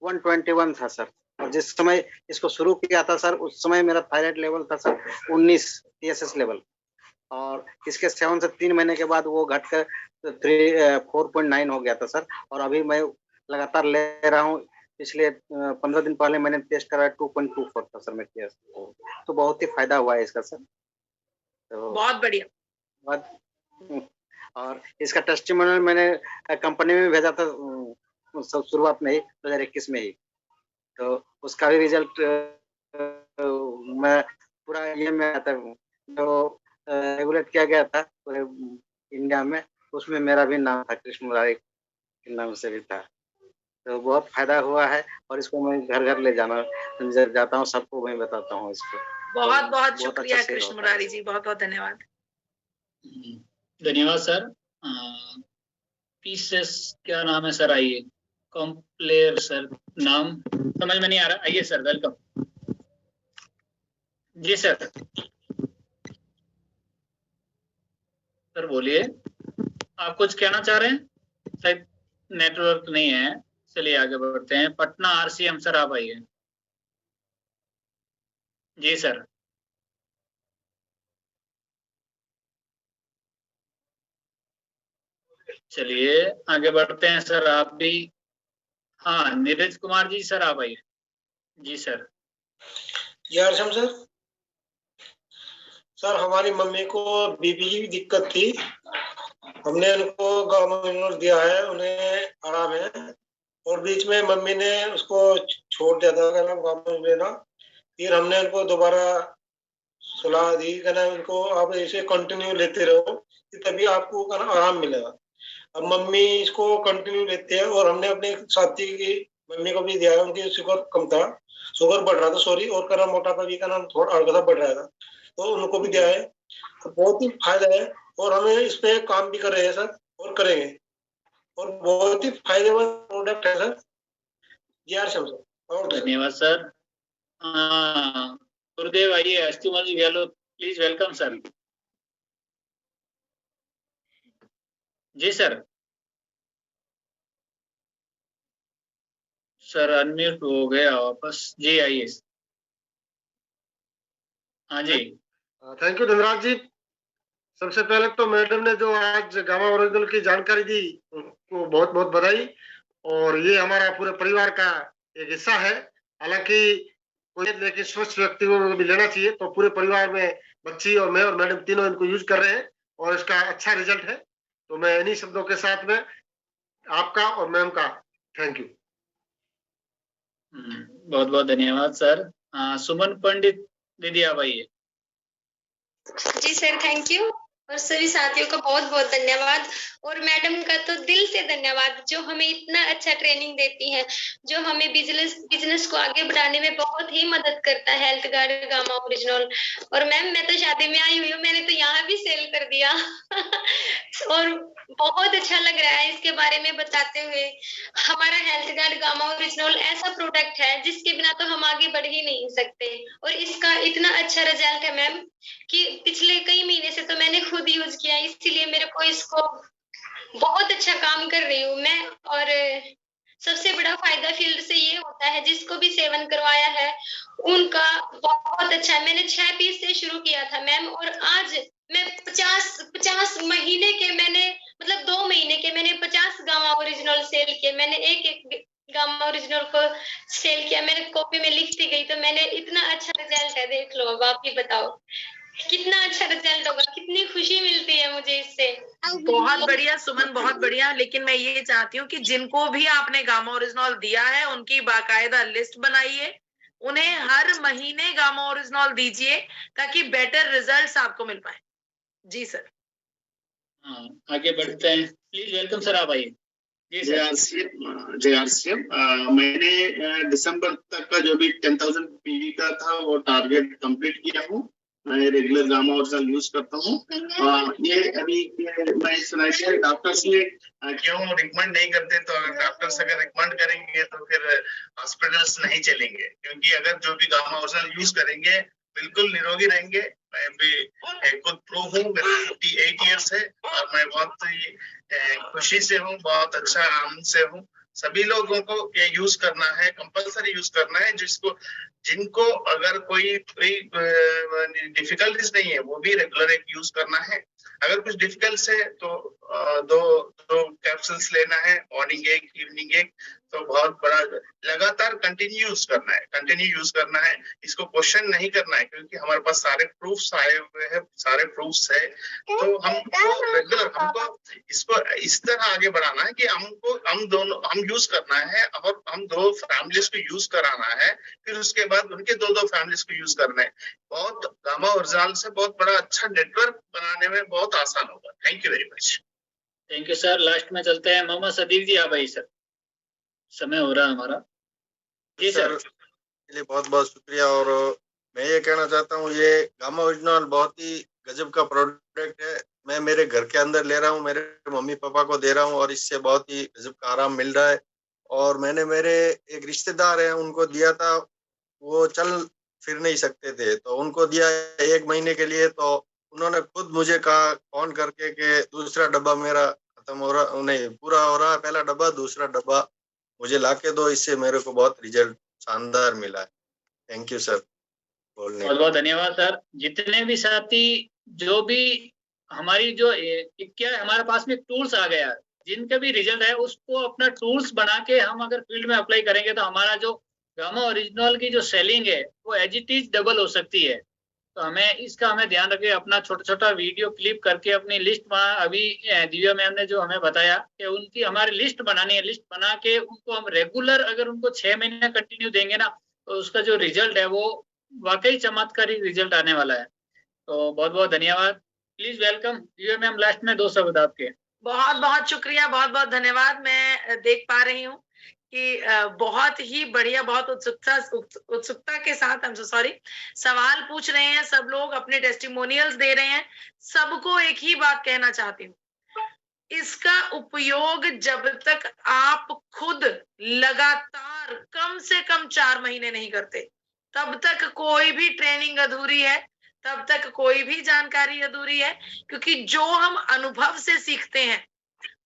121 था सर। और जिस समय इसको शुरू किया था सर, उस समय मेरा थायराइड लेवल था सर 19 TSH लेवल, और इसके सेवन से 3 महीने के बाद वो घटकर 4.9 हो गया था सर। और अभी मैं लगातार ले रहा हूँ। पिछले 15 दिन पहले मैंने टेस्ट कराया 2.24 था सर मैं TSH, तो बहुत ही फायदा हुआ है इसका सर। तो बहुत बढ़िया। और इसका टेस्टिमोनियल मैंने कंपनी में भेजा था शुरुआत में ही 2021 में ही, तो उसका भी रिजल्ट मैं पूरा ये में आता जो रेगुलेट किया गया था पूरे इंडिया में, उसमें मेरा भी नाम था, कृष्ण मुरारी के नाम से भी था। तो बहुत फायदा हुआ है और इसको मैं घर घर ले जाना जाता हूँ, सबको मैं बताता हूँ इसको। बहुत बहुत बहुत शुक्रिया अच्छा कृष्ण मुरारी जी, बहुत बहुत धन्यवाद। धन्यवाद सर। पीसेस क्या नाम है सर? आइए। कॉम्प्लेयर सर नाम समझ में नहीं आ रहा। आइए सर, वेलकम। जी सर, सर बोलिए, आप कुछ कहना चाह रहे हैं? शायद नेटवर्क नहीं है, चलिए आगे बढ़ते हैं। पटना RCM सर, आप आइए। जी सर। चलिए आगे बढ़ते हैं सर, आप भी। हाँ, नीरज कुमार जी सर, आप आइए। जी सर। जयहर्षम सर। सर हमारी मम्मी को बीपी की दिक्कत थी, हमने उनको गवर्नमेंट दिया है, उन्हें आराम है। और बीच में मम्मी ने उसको छोड़ दिया था कहना गवर्नमेंट लेना, फिर हमने उनको दोबारा सलाह दी कहना उनको आप ऐसे कंटिन्यू लेते रहो कि तभी आपको कहना आराम मिलेगा। अब मम्मी इसको कंटिन्यू लेते हैं और हमने अपने साथी की मम्मी को भी दिया है, उनकी शुगर कम था, शुगर बढ़ रहा था सॉरी, और कहना मोटापा भी कहना थोड़ा हल्का बढ़ रहा था, तो उनको भी दिया है। तो बहुत ही फायदा है और हमें इस पे काम भी कर रहे हैं सर और करेंगे, और बहुत ही फायदेमंद प्रोडक्ट है सर। जी आर सर। धन्यवाद सर। गुरुदेव आइए, Asthimal ji Gehlot, please welcome sir. जी सर। सर अनम्यूट हो गया वापस। जी आइए। हाँ जी। Thank you Dhanraj ji. सबसे पहले तो मैडम ने जो आज गामा ओरिजिनल की जानकारी दी उनको बहुत बहुत बधाई, और ये हमारा पूरे परिवार का एक हिस्सा है। हालांकि कोई लेकिन स्वस्थ व्यक्ति को भी लेना चाहिए, तो पूरे परिवार में बच्ची और मैं और मैडम तीनों इनको यूज कर रहे हैं और इसका अच्छा रिजल्ट है। तो मैं इन्हीं शब्दों के साथ में आपका और मैम का थैंक यू। बहुत बहुत धन्यवाद सर। सुमन पंडित दीदी, आप आइए। जी सर, थैंक यू। और सभी साथियों का बहुत बहुत धन्यवाद, और मैडम का तो दिल से धन्यवाद जो हमें इतना अच्छा ट्रेनिंग देती हैं, जो हमें बिजनेस को आगे बढ़ाने में बहुत ही मदद करता है हेल्थ गार्ड गामा ओरिजिनल। और मैम मैं तो शादी में आई हुई हूँ, मैंने तो यहाँ भी सेल कर दिया और बहुत अच्छा लग रहा है इसके बारे में बताते हुए। हमारा हेल्थ गार्ड गामा ओरिजिनल ऐसा प्रोडक्ट है जिसके बिना तो हम आगे बढ़ ही नहीं सकते, और इसका इतना अच्छा रिजल्ट है मैम कि पिछले कई महीने से तो मैंने खुद यूज किया, इसीलिए मेरे को इसको बहुत अच्छा काम कर रही हूँ मैं। और सबसे बड़ा फायदा फील्ड से ये होता है, जिसको भी सेवन करवाया है उनका बहुत अच्छा है। मैंने 6 पीस से शुरू किया था मैम, और आज मैं 50 महीने के मैंने मतलब 2 महीने के मैंने 50 गामा ओरिजिनल सेल किए। मैंने एक गामा ओरिजिनल को सेल किया, मैंने कॉपी में लिखती गई, तो मैंने इतना अच्छा रिजल्ट है। देख लो, अब आप ही बताओ कितना अच्छा रिजल्ट होगा, कितनी खुशी मिलती है मुझे इससे। बहुत बढ़िया सुमन, बहुत बढ़िया। लेकिन मैं ये चाहती हूँ कि जिनको भी आपने गामा ओरिजिनल दिया है उनकी बाकायदा लिस्ट बनाइए, उन्हें हर महीने गामा ओरिजिनल दीजिए ताकि बेटर रिजल्ट्स आपको मिल पाए। जी सर। आगे बढ़ते हैं, प्लीज वेलकम सर, आप आइए। JRCM मैंने दिसंबर तक का जो भी 10,000 PV का था वो टारगेट कंप्लीट किया हूँ। मैं रेगुलर गामा ओरिजिनल यूज करता हूँ। ये अभी मैं सुना कि डॉक्टर्स ने क्यों रिकमेंड नहीं करते, तो डॉक्टर्स अगर रिकमेंड करेंगे तो फिर हॉस्पिटल्स नहीं चलेंगे, क्योंकि अगर जो भी गामा ओरिजिनल यूज करेंगे बिल्कुल निरोगी रहेंगे। मैं भी खुद प्रूफ हूँ, मेरे 58 ईयर्स है और मैं बहुत ही खुशी से हूँ, बहुत अच्छा आनंद से हूँ। सभी लोगों को ये यूज करना है, कंपलसरी यूज करना है। जिनको अगर कोई डिफिकल्टीज नहीं है वो भी रेगुलर एक यूज करना है। अगर कुछ डिफिकल्ट है तो दो कैप्सूल्स लेना है, मॉर्निंग एक, इवनिंग एक। तो बहुत बड़ा लगातार कंटिन्यू यूज करना है। इसको क्वेश्चन नहीं करना है, क्योंकि हमारे पास सारे प्रूफ्स आए हुए हैं, सारे प्रूफ्स है। तो हमको इसको इस तरह आगे बढ़ाना है कि हम यूज करना है और हम 2 फैमिलीज को यूज कराना है, फिर उसके बाद उनके 2 फैमिलीज को यूज करना है। बहुत गामा ओरिजिनल से बहुत बड़ा अच्छा नेटवर्क बनाने में बहुत आसान होगा। Thank you very much. Thank you sir. Last में चलते हैं मोहम्मद सदीक जी, आप आइए सर, समय हो रहा है हमारा। जी सर। लिए बहुत बहुत शुक्रिया। और मैं ये कहना चाहता हूँ, ये गामा ओरिजिनल बहुत ही गजब का प्रोडक्ट है। मैं मेरे घर के अंदर ले रहा हूँ, मेरे मम्मी पापा को दे रहा हूँ और इससे बहुत ही गजब का आराम मिल रहा है। और मैंने मेरे एक रिश्तेदार है उनको दिया था, वो चल फिर नहीं सकते थे, तो उनको दिया 1 महीने के लिए। तो उन्होंने खुद मुझे कहा फोन करके कि दूसरा डब्बा मेरा खत्म हो रहा, नहीं पूरा हो रहा है, पहला डब्बा, दूसरा डब्बा मुझे लाके दो। इससे मेरे को बहुत रिजल्ट शानदार मिला है। Thank you sir. बहुत बहुत धन्यवाद सर। जितने भी साथी, जो भी हमारी जो क्या हमारे पास में टूल्स आ गया, जिनका भी रिजल्ट है उसको अपना टूल्स बना के हम अगर फील्ड में अप्लाई करेंगे तो हमारा जो गामा ओरिजिनल की जो सेलिंग है वो एज इट इज डबल हो सकती है। तो हमें ध्यान रखें, अपना छोटा छोटा वीडियो क्लिप करके अपनी लिस्ट बना। अभी दिव्या मैम ने जो हमें बताया कि उनकी हमारी लिस्ट बनानी है, लिस्ट बना के उनको हम रेगुलर अगर उनको 6 महीने कंटिन्यू देंगे ना, तो उसका जो रिजल्ट है वो वाकई चमत्कारी रिजल्ट आने वाला है। तो बहुत बहुत धन्यवाद। Please welcome Divya ma'am, last में 2 शब्द आपके। बहुत बहुत शुक्रिया, बहुत बहुत धन्यवाद। मैं देख पा रही हूँ कि बहुत ही बढ़िया, बहुत उत्सुकता के साथ सवाल पूछ रहे हैं सब लोग, अपने टेस्टिमोनियल्स दे रहे हैं। सबको एक ही बात कहना चाहती हूँ, इसका उपयोग जब तक आप खुद लगातार कम से कम 4 महीने नहीं करते, तब तक कोई भी ट्रेनिंग अधूरी है, तब तक कोई भी जानकारी अधूरी है। क्योंकि जो हम अनुभव से सीखते हैं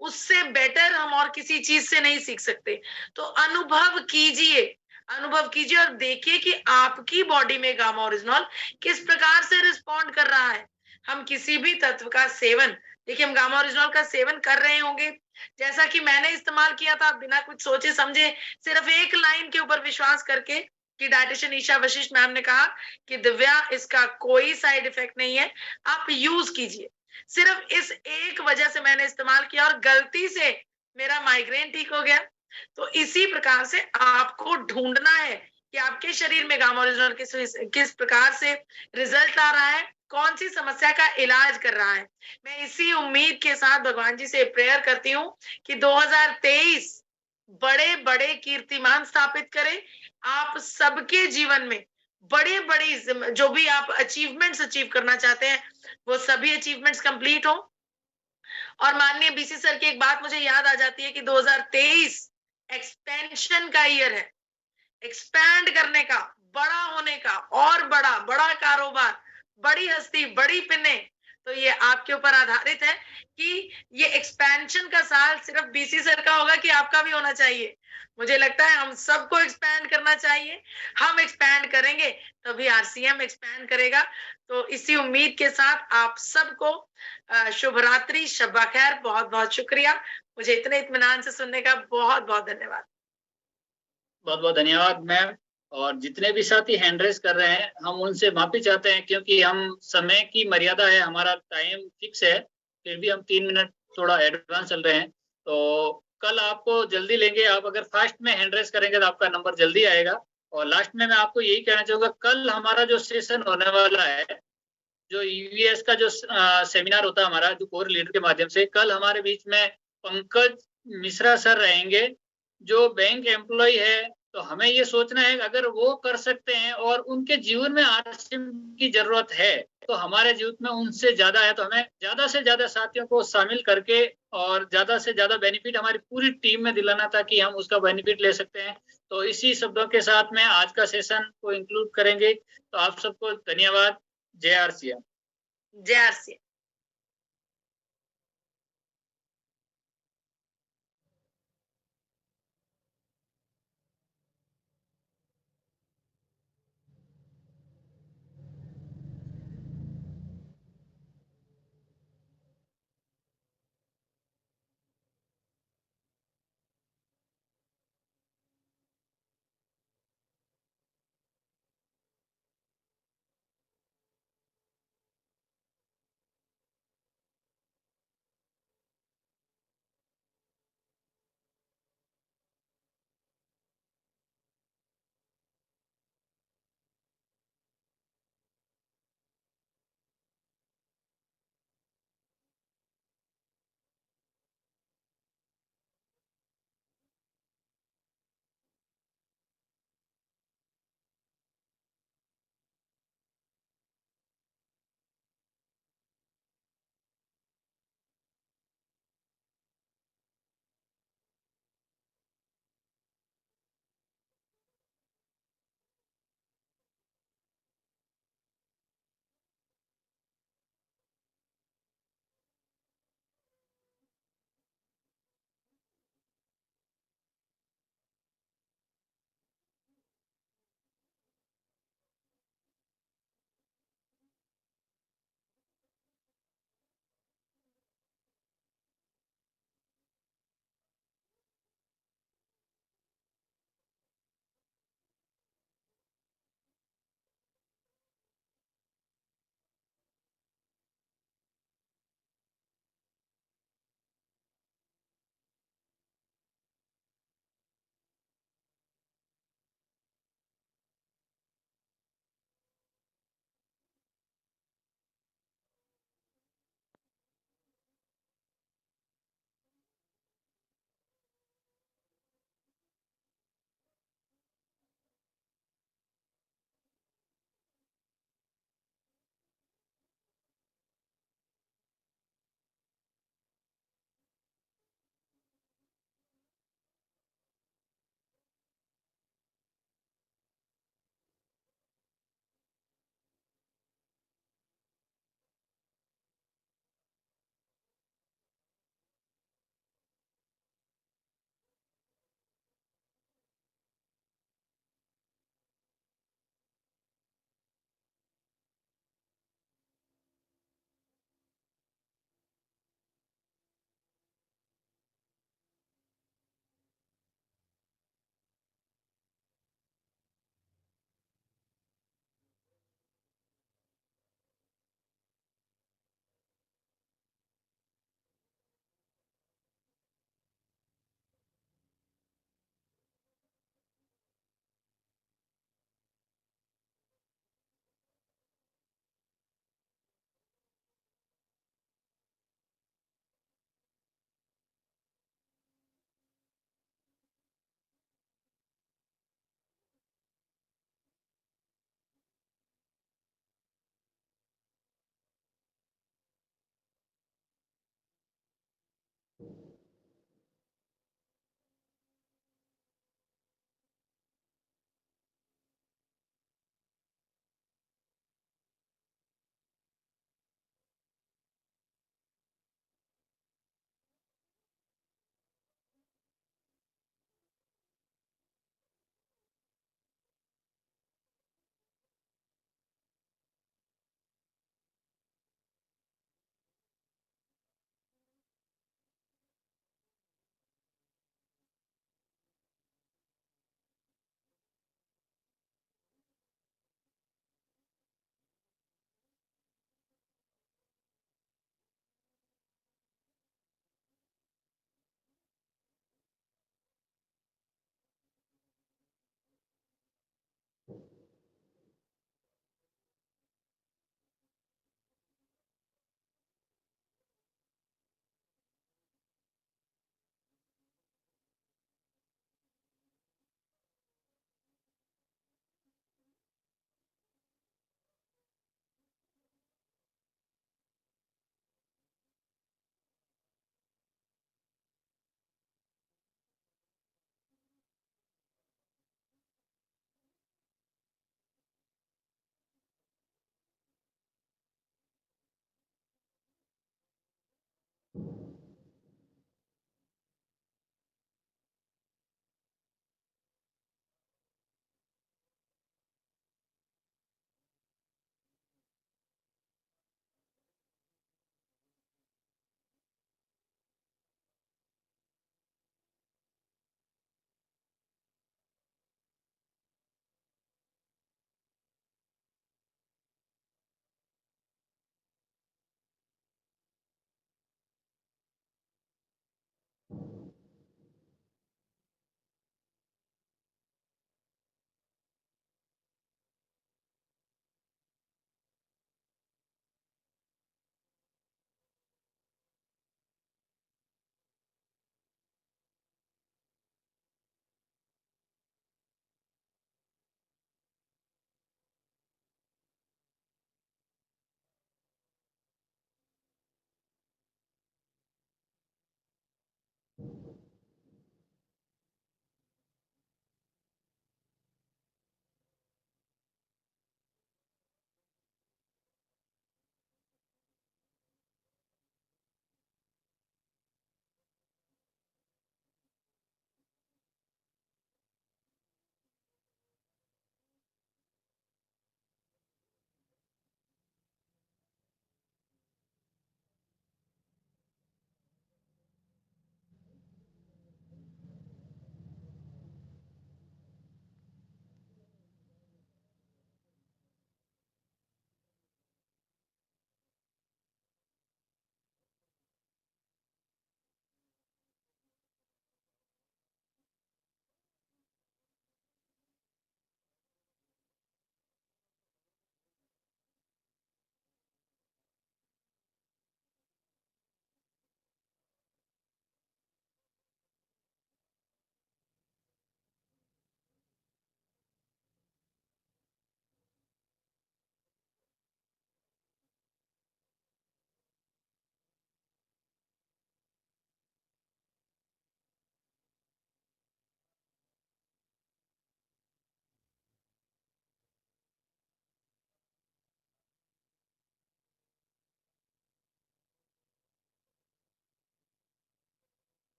उससे बेटर हम और किसी चीज से नहीं सीख सकते। तो अनुभव कीजिए और देखिए कि आपकी बॉडी में गामा ओरिजिनल किस प्रकार से रिस्पॉन्ड कर रहा है। हम किसी भी तत्व का सेवन, देखिए हम गामा ओरिजिनल का सेवन कर रहे होंगे, जैसा कि मैंने इस्तेमाल किया था, बिना कुछ सोचे समझे, सिर्फ एक लाइन के ऊपर विश्वास करके कि डाइटिशियन ईशा वशिष्ठ मैम ने कहा कि दिव्या इसका कोई साइड इफेक्ट नहीं है, आप यूज कीजिए। सिर्फ इस एक वजह से मैंने इस्तेमाल किया और गलती से मेरा माइग्रेन ठीक हो गया। तो इसी प्रकार से आपको ढूंढना है कि आपके शरीर में गामा ओरिजिनल किस प्रकार से रिजल्ट आ रहा है, कौन सी समस्या का इलाज कर रहा है। मैं इसी उम्मीद के साथ भगवान जी से प्रेयर करती हूँ कि 2023 बड़े बड़े कीर्तिमान स्थापित करे। आप सबके जीवन में बड़े बड़ी जो भी आप अचीवमेंट्स अचीव करना चाहते हैं वो सभी अचीवमेंट्स कंप्लीट हो। और माननीय बीसी सर की एक बात मुझे याद आ जाती है कि 2023 एक्सपेंशन का ईयर है, एक्सपैंड करने का, बड़ा होने का, और बड़ा कारोबार, बड़ी हस्ती, बड़ी पिने। तो ये आपके ऊपर आधारित है कि ये एक्सपेंशन का साल सिर्फ बीसी सर का होगा कि आपका भी होना चाहिए। मुझे लगता है हम सबको एक्सपैंड करना चाहिए। हम एक्सपैंड करेंगे तभी आरसीएम एक्सपैंड करेगा। तो इसी उम्मीद के साथ आप सबको शुभ रात्रि, शब्बा खैर। बहुत बहुत शुक्रिया, मुझे इतने इत्मीनान से सुनने का बहुत बहुत धन्यवाद। बहुत बहुत धन्यवाद मैम। और जितने भी साथी हैंड रेस कर रहे हैं हम उनसे माफी चाहते हैं, क्योंकि हम समय की मर्यादा है, हमारा टाइम फिक्स है, फिर भी हम 3 मिनट थोड़ा एडवांस चल रहे हैं। तो कल आपको जल्दी लेंगे। आप अगर फास्ट में हैंड रेस करेंगे तो आपका नंबर जल्दी आएगा। और लास्ट में मैं आपको यही कहना चाहूंगा, कल हमारा जो सेशन होने वाला है, जो ईवीएस का जो सेमिनार होता है हमारा, जो कोर लीडर के माध्यम से, कल हमारे बीच में पंकज मिश्रा सर रहेंगे, जो बैंक एम्प्लॉय है। तो हमें ये सोचना है अगर वो कर सकते हैं और उनके जीवन में आरसीएम की जरूरत है तो हमारे जीवन में उनसे ज्यादा है। तो हमें ज्यादा से ज्यादा साथियों को शामिल करके और ज्यादा से ज्यादा बेनिफिट हमारी पूरी टीम में दिलाना था कि हम उसका बेनिफिट ले सकते हैं। तो इसी शब्दों के साथ में आज का सेशन को इंक्लूड करेंगे। तो आप सबको धन्यवाद। जय आरसीएम। जय आरसीएम।